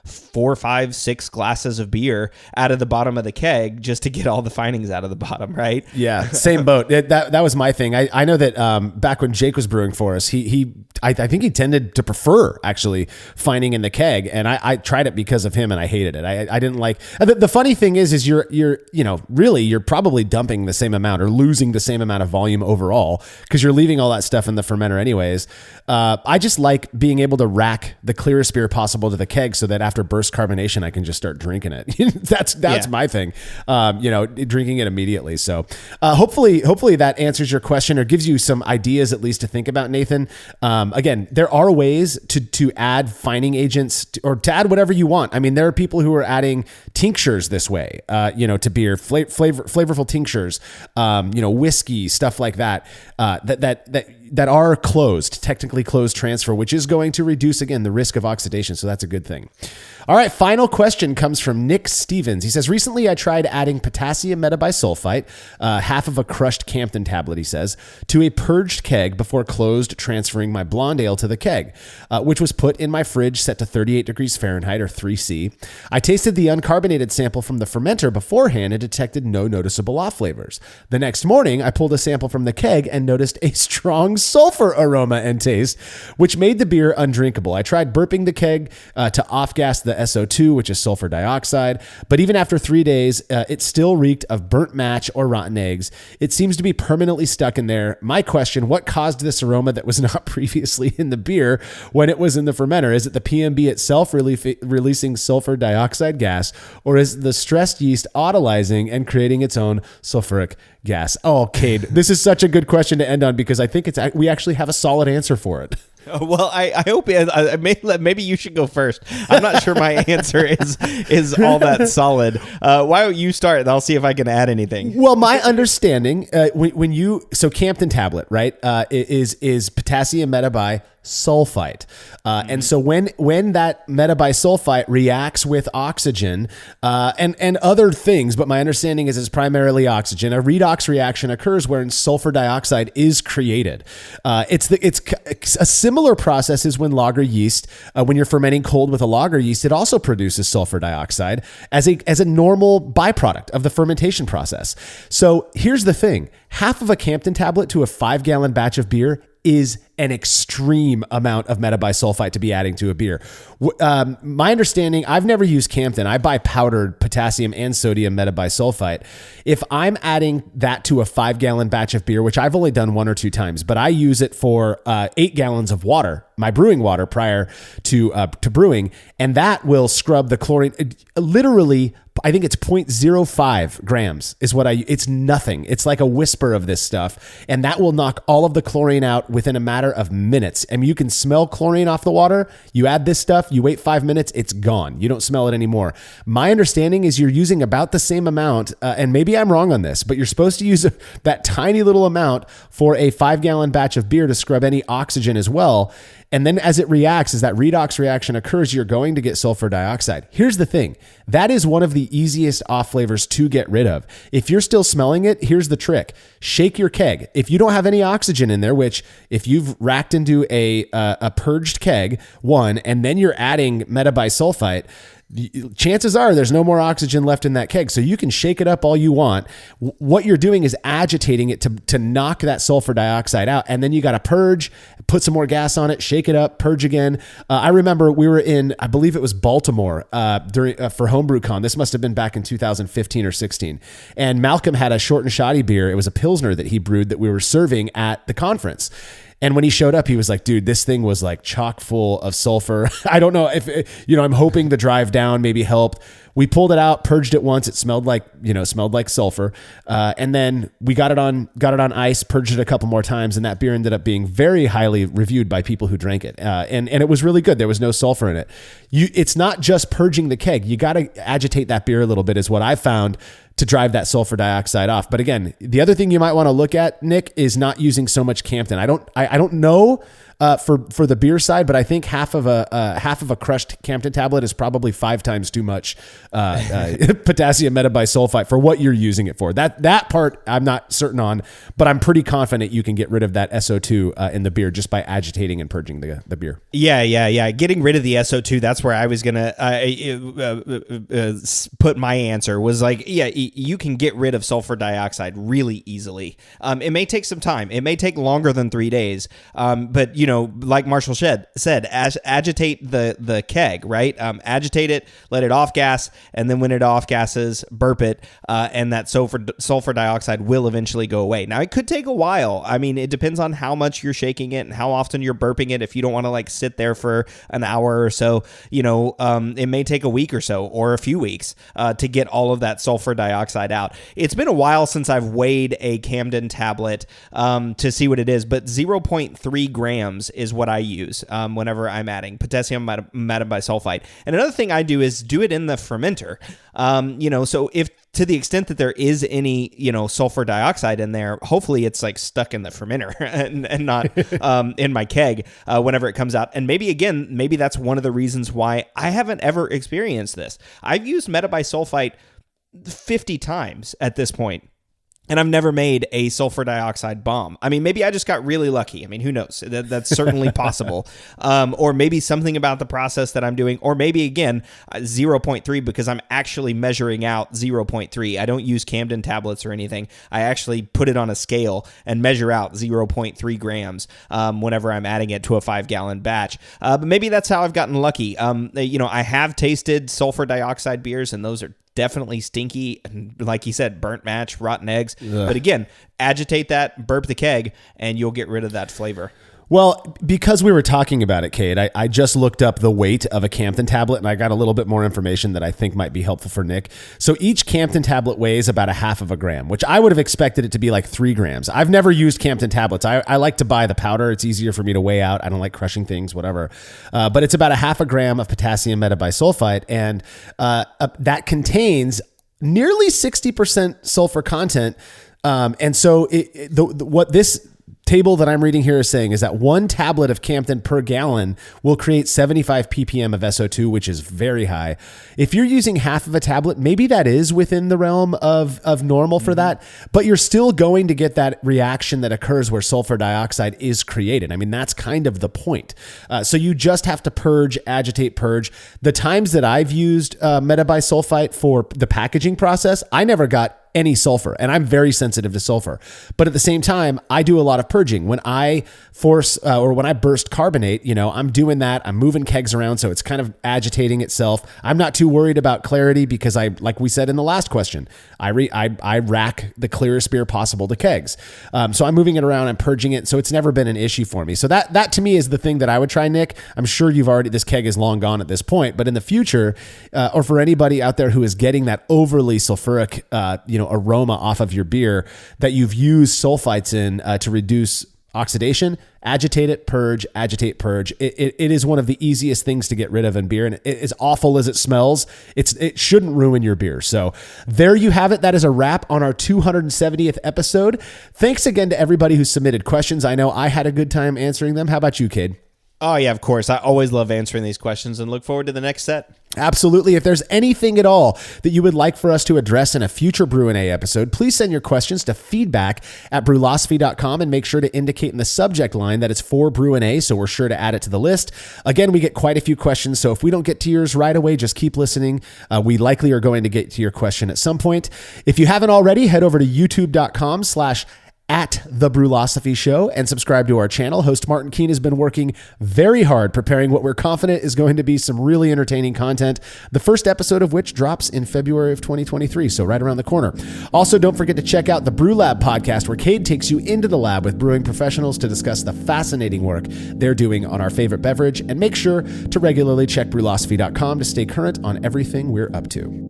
4, 5, 6 glasses of beer out of the bottom of the keg just to get all the finings out of the bottom, right? Yeah, same boat. That was my thing. I know that back when Jake was brewing for us, I think he tended to prefer actually fining in the keg, and I tried it because of him, and I hated it. I didn't like. The funny thing is you're probably dumping the same amount or losing the same amount of volume overall, because you're leaving all that stuff in the fermenter anyways. I just like being able to rack the clearest beer possible to the keg so that after burst carbonation, I can just start drinking it. That's my thing. Drinking it immediately. So hopefully that answers your question or gives you some ideas at least to think about, Nathan. Again, there are ways to add fining agents or to add whatever you want. I mean, there are people who are adding tinctures this way, to beer, flavorful tinctures, whiskey, stuff like that, that are technically closed transfer, which is going to reduce, again, the risk of oxidation. So that's a good thing. All right. Final question comes from Nick Stevens. He says, recently I tried adding potassium metabisulfite, half of a crushed Campton tablet, he says, to a purged keg before closed transferring my blonde ale to the keg, which was put in my fridge set to 38 degrees Fahrenheit or 3C. I tasted the uncarbonated sample from the fermenter beforehand and detected no noticeable off flavors. The next morning, I pulled a sample from the keg and noticed a strong sulfur aroma and taste, which made the beer undrinkable. I tried burping the keg to off-gas the SO2, which is sulfur dioxide, but even after 3 days, it still reeked of burnt match or rotten eggs. It seems to be permanently stuck in there. My question, what caused this aroma that was not previously in the beer when it was in the fermenter? Is it the PMB itself releasing sulfur dioxide gas, or is the stressed yeast autolyzing and creating its own sulfuric gas? Oh, Cade, this is such a good question to end on, because I think we actually have a solid answer for it. Well, I hope maybe you should go first. I'm not sure my answer is all that solid. Why don't you start, and I'll see if I can add anything. Well, my understanding, so Campden tablet, right, is potassium metabisulfite. And so when that metabisulfite reacts with oxygen and other things, but my understanding is it's primarily oxygen, a redox reaction occurs wherein sulfur dioxide is created. It's a similar process as when lager yeast, when you're fermenting cold with a lager yeast, it also produces sulfur dioxide as a normal byproduct of the fermentation process. So here's the thing. Half of a Campden tablet to a 5-gallon batch of beer is an extreme amount of metabisulfite to be adding to a beer. My understanding, I've never used Campden. I buy powdered potassium and sodium metabisulfite. If I'm adding that to a 5-gallon batch of beer, which I've only done 1 or 2 times, but I use it for 8 gallons of water, my brewing water prior to brewing, and that will scrub the chlorine. Literally, I think it's 0.05 grams is it's nothing. It's like a whisper of this stuff. And that will knock all of the chlorine out within a matter of minutes. I mean, you can smell chlorine off the water. You add this stuff, you wait 5 minutes, it's gone. You don't smell it anymore. My understanding is you're using about the same amount, and maybe I'm wrong on this, but you're supposed to use that tiny little amount for a 5-gallon batch of beer to scrub any oxygen as well. And then as it reacts, as that redox reaction occurs, you're going to get sulfur dioxide. Here's the thing. That is one of the easiest off flavors to get rid of. If you're still smelling it, here's the trick. Shake your keg. If you don't have any oxygen in there, which if you've racked into a purged keg, and then you're adding metabisulfite, chances are there's no more oxygen left in that keg. So you can shake it up all you want. What you're doing is agitating it to knock that sulfur dioxide out. And then you got to purge, put some more gas on it, shake it up, purge again. I remember we were in, I believe it was Baltimore for HomebrewCon. This must have been back in 2015 or 16. And Malcolm had a short and shoddy beer. It was a Pilsner that he brewed that we were serving at the conference. And when he showed up, he was like, dude, this thing was like chock full of sulfur. I don't know if, I'm hoping the drive down maybe helped. We pulled it out, purged it once. It smelled like sulfur. And then we got it on ice, purged it a couple more times. And that beer ended up being very highly reviewed by people who drank it. And it was really good. There was no sulfur in it. It's not just purging the keg. You got to agitate that beer a little bit is what I found to drive that sulfur dioxide off. But again, the other thing you might want to look at, Nick, is not using so much Campden. I don't know for the beer side, but I think half of a crushed Campden tablet is probably 5 times too much potassium metabisulfite for what you're using it for. That part I'm not certain on, but I'm pretty confident you can get rid of that SO2 in the beer just by agitating and purging the beer. Yeah. Getting rid of the SO2, that's where I was gonna put my answer. Was like, you can get rid of sulfur dioxide really easily. It may take some time. It may take longer than 3 days. But like Marshall said, agitate the keg, right? Agitate it, let it off gas, and then when it off gases, burp it, and that sulfur dioxide will eventually go away. Now, it could take a while. I mean, it depends on how much you're shaking it and how often you're burping it. If you don't want to sit there for an hour or so, it may take a week or so or a few weeks to get all of that sulfur dioxide out. It's been a while since I've weighed a Campden tablet to see what it is, but 0.3 grams is what I use whenever I'm adding potassium metabisulfite. And another thing I do is do it in the fermenter. So if to the extent that there is any, sulfur dioxide in there, hopefully it's stuck in the fermenter and not in my keg whenever it comes out. And maybe that's one of the reasons why I haven't ever experienced this. I've used metabisulfite 50 times at this point, and I've never made a sulfur dioxide bomb. I mean, maybe I just got really lucky. I mean, who knows? That's certainly possible. Or maybe something about the process that I'm doing. Or maybe, again, 0.3 because I'm actually measuring out 0.3. I don't use Campden tablets or anything. I actually put it on a scale and measure out 0.3 grams whenever I'm adding it to a 5-gallon batch. But maybe that's how I've gotten lucky. I have tasted sulfur dioxide beers, and those are definitely stinky, and like he said, burnt match, rotten eggs. Ugh. But again, agitate that, burp the keg, and you'll get rid of that flavor. Well, because we were talking about it, Cade, I just looked up the weight of a Campton tablet and I got a little bit more information that I think might be helpful for Nick. So each Campton tablet weighs about a half of a gram, which I would have expected it to be like 3 grams. I've never used Campton tablets. I like to buy the powder. It's easier for me to weigh out. I don't like crushing things, whatever. But it's about a half a gram of potassium metabisulfite, and that contains nearly 60% sulfur content. And so what this table that I'm reading here is saying is that 1 tablet of Campton per gallon will create 75 ppm of SO2, which is very high. If you're using half of a tablet, maybe that is within the realm of normal for that, but you're still going to get that reaction that occurs where sulfur dioxide is created. I mean, that's kind of the point. So you just have to purge, agitate, purge. The times that I've used metabisulfite for the packaging process, I never got any sulfur, and I'm very sensitive to sulfur. But at the same time, I do a lot of purging. When I when I burst carbonate, I'm doing that. I'm moving kegs around, so it's kind of agitating itself. I'm not too worried about clarity because like we said in the last question, I rack the clearest beer possible to kegs. So I'm moving it around, I'm purging it, so it's never been an issue for me. So that to me is the thing that I would try, Nick. I'm sure this keg is long gone at this point, but in the future, or for anybody out there who is getting that overly sulfuric, aroma off of your beer that you've used sulfites in to reduce oxidation, agitate it, purge, agitate, purge. It is one of the easiest things to get rid of in beer. And as awful as it smells, it shouldn't ruin your beer. So there you have it. That is a wrap on our 270th episode. Thanks again to everybody who submitted questions. I know I had a good time answering them. How about you, Cade? Oh, yeah, of course. I always love answering these questions and look forward to the next set. Absolutely. If there's anything at all that you would like for us to address in a future Brü A episode, please send your questions to feedback@brülosophy.com and make sure to indicate in the subject line that it's for Brü A, so we're sure to add it to the list. Again, we get quite a few questions, so if we don't get to yours right away, just keep listening. We likely are going to get to your question at some point. If you haven't already, head over to youtube.com/@the Brülosophy Show and subscribe to our channel. Host Martin Keene has been working very hard preparing what we're confident is going to be some really entertaining content, the first episode of which drops in February of 2023, so right around the corner. Also, don't forget to check out the Brew Lab podcast, where Cade takes you into the lab with brewing professionals to discuss the fascinating work they're doing on our favorite beverage, and make sure to regularly check brülosophy.com to stay current on everything we're up to.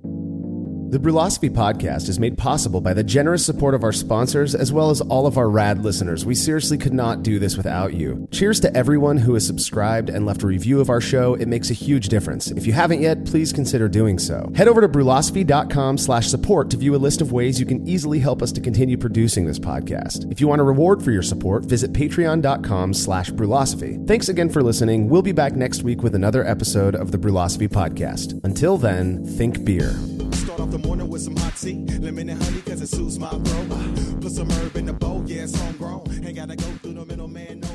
The Brülosophy podcast is made possible by the generous support of our sponsors, as well as all of our rad listeners. We seriously could not do this without you. Cheers to everyone who has subscribed and left a review of our show. It makes a huge difference. If you haven't yet, please consider doing so. Head over to brülosophy.com/support to view a list of ways you can easily help us to continue producing this podcast. If you want a reward for your support, visit patreon.com/brülosophy. Thanks again for listening. We'll be back next week with another episode of the Brülosophy podcast. Until then, think beer. Start off the morning with some hot tea, lemon and honey, cause it suits my bro. Put some herb in the bowl, yeah, it's homegrown. Ain't gotta go through the middleman, no.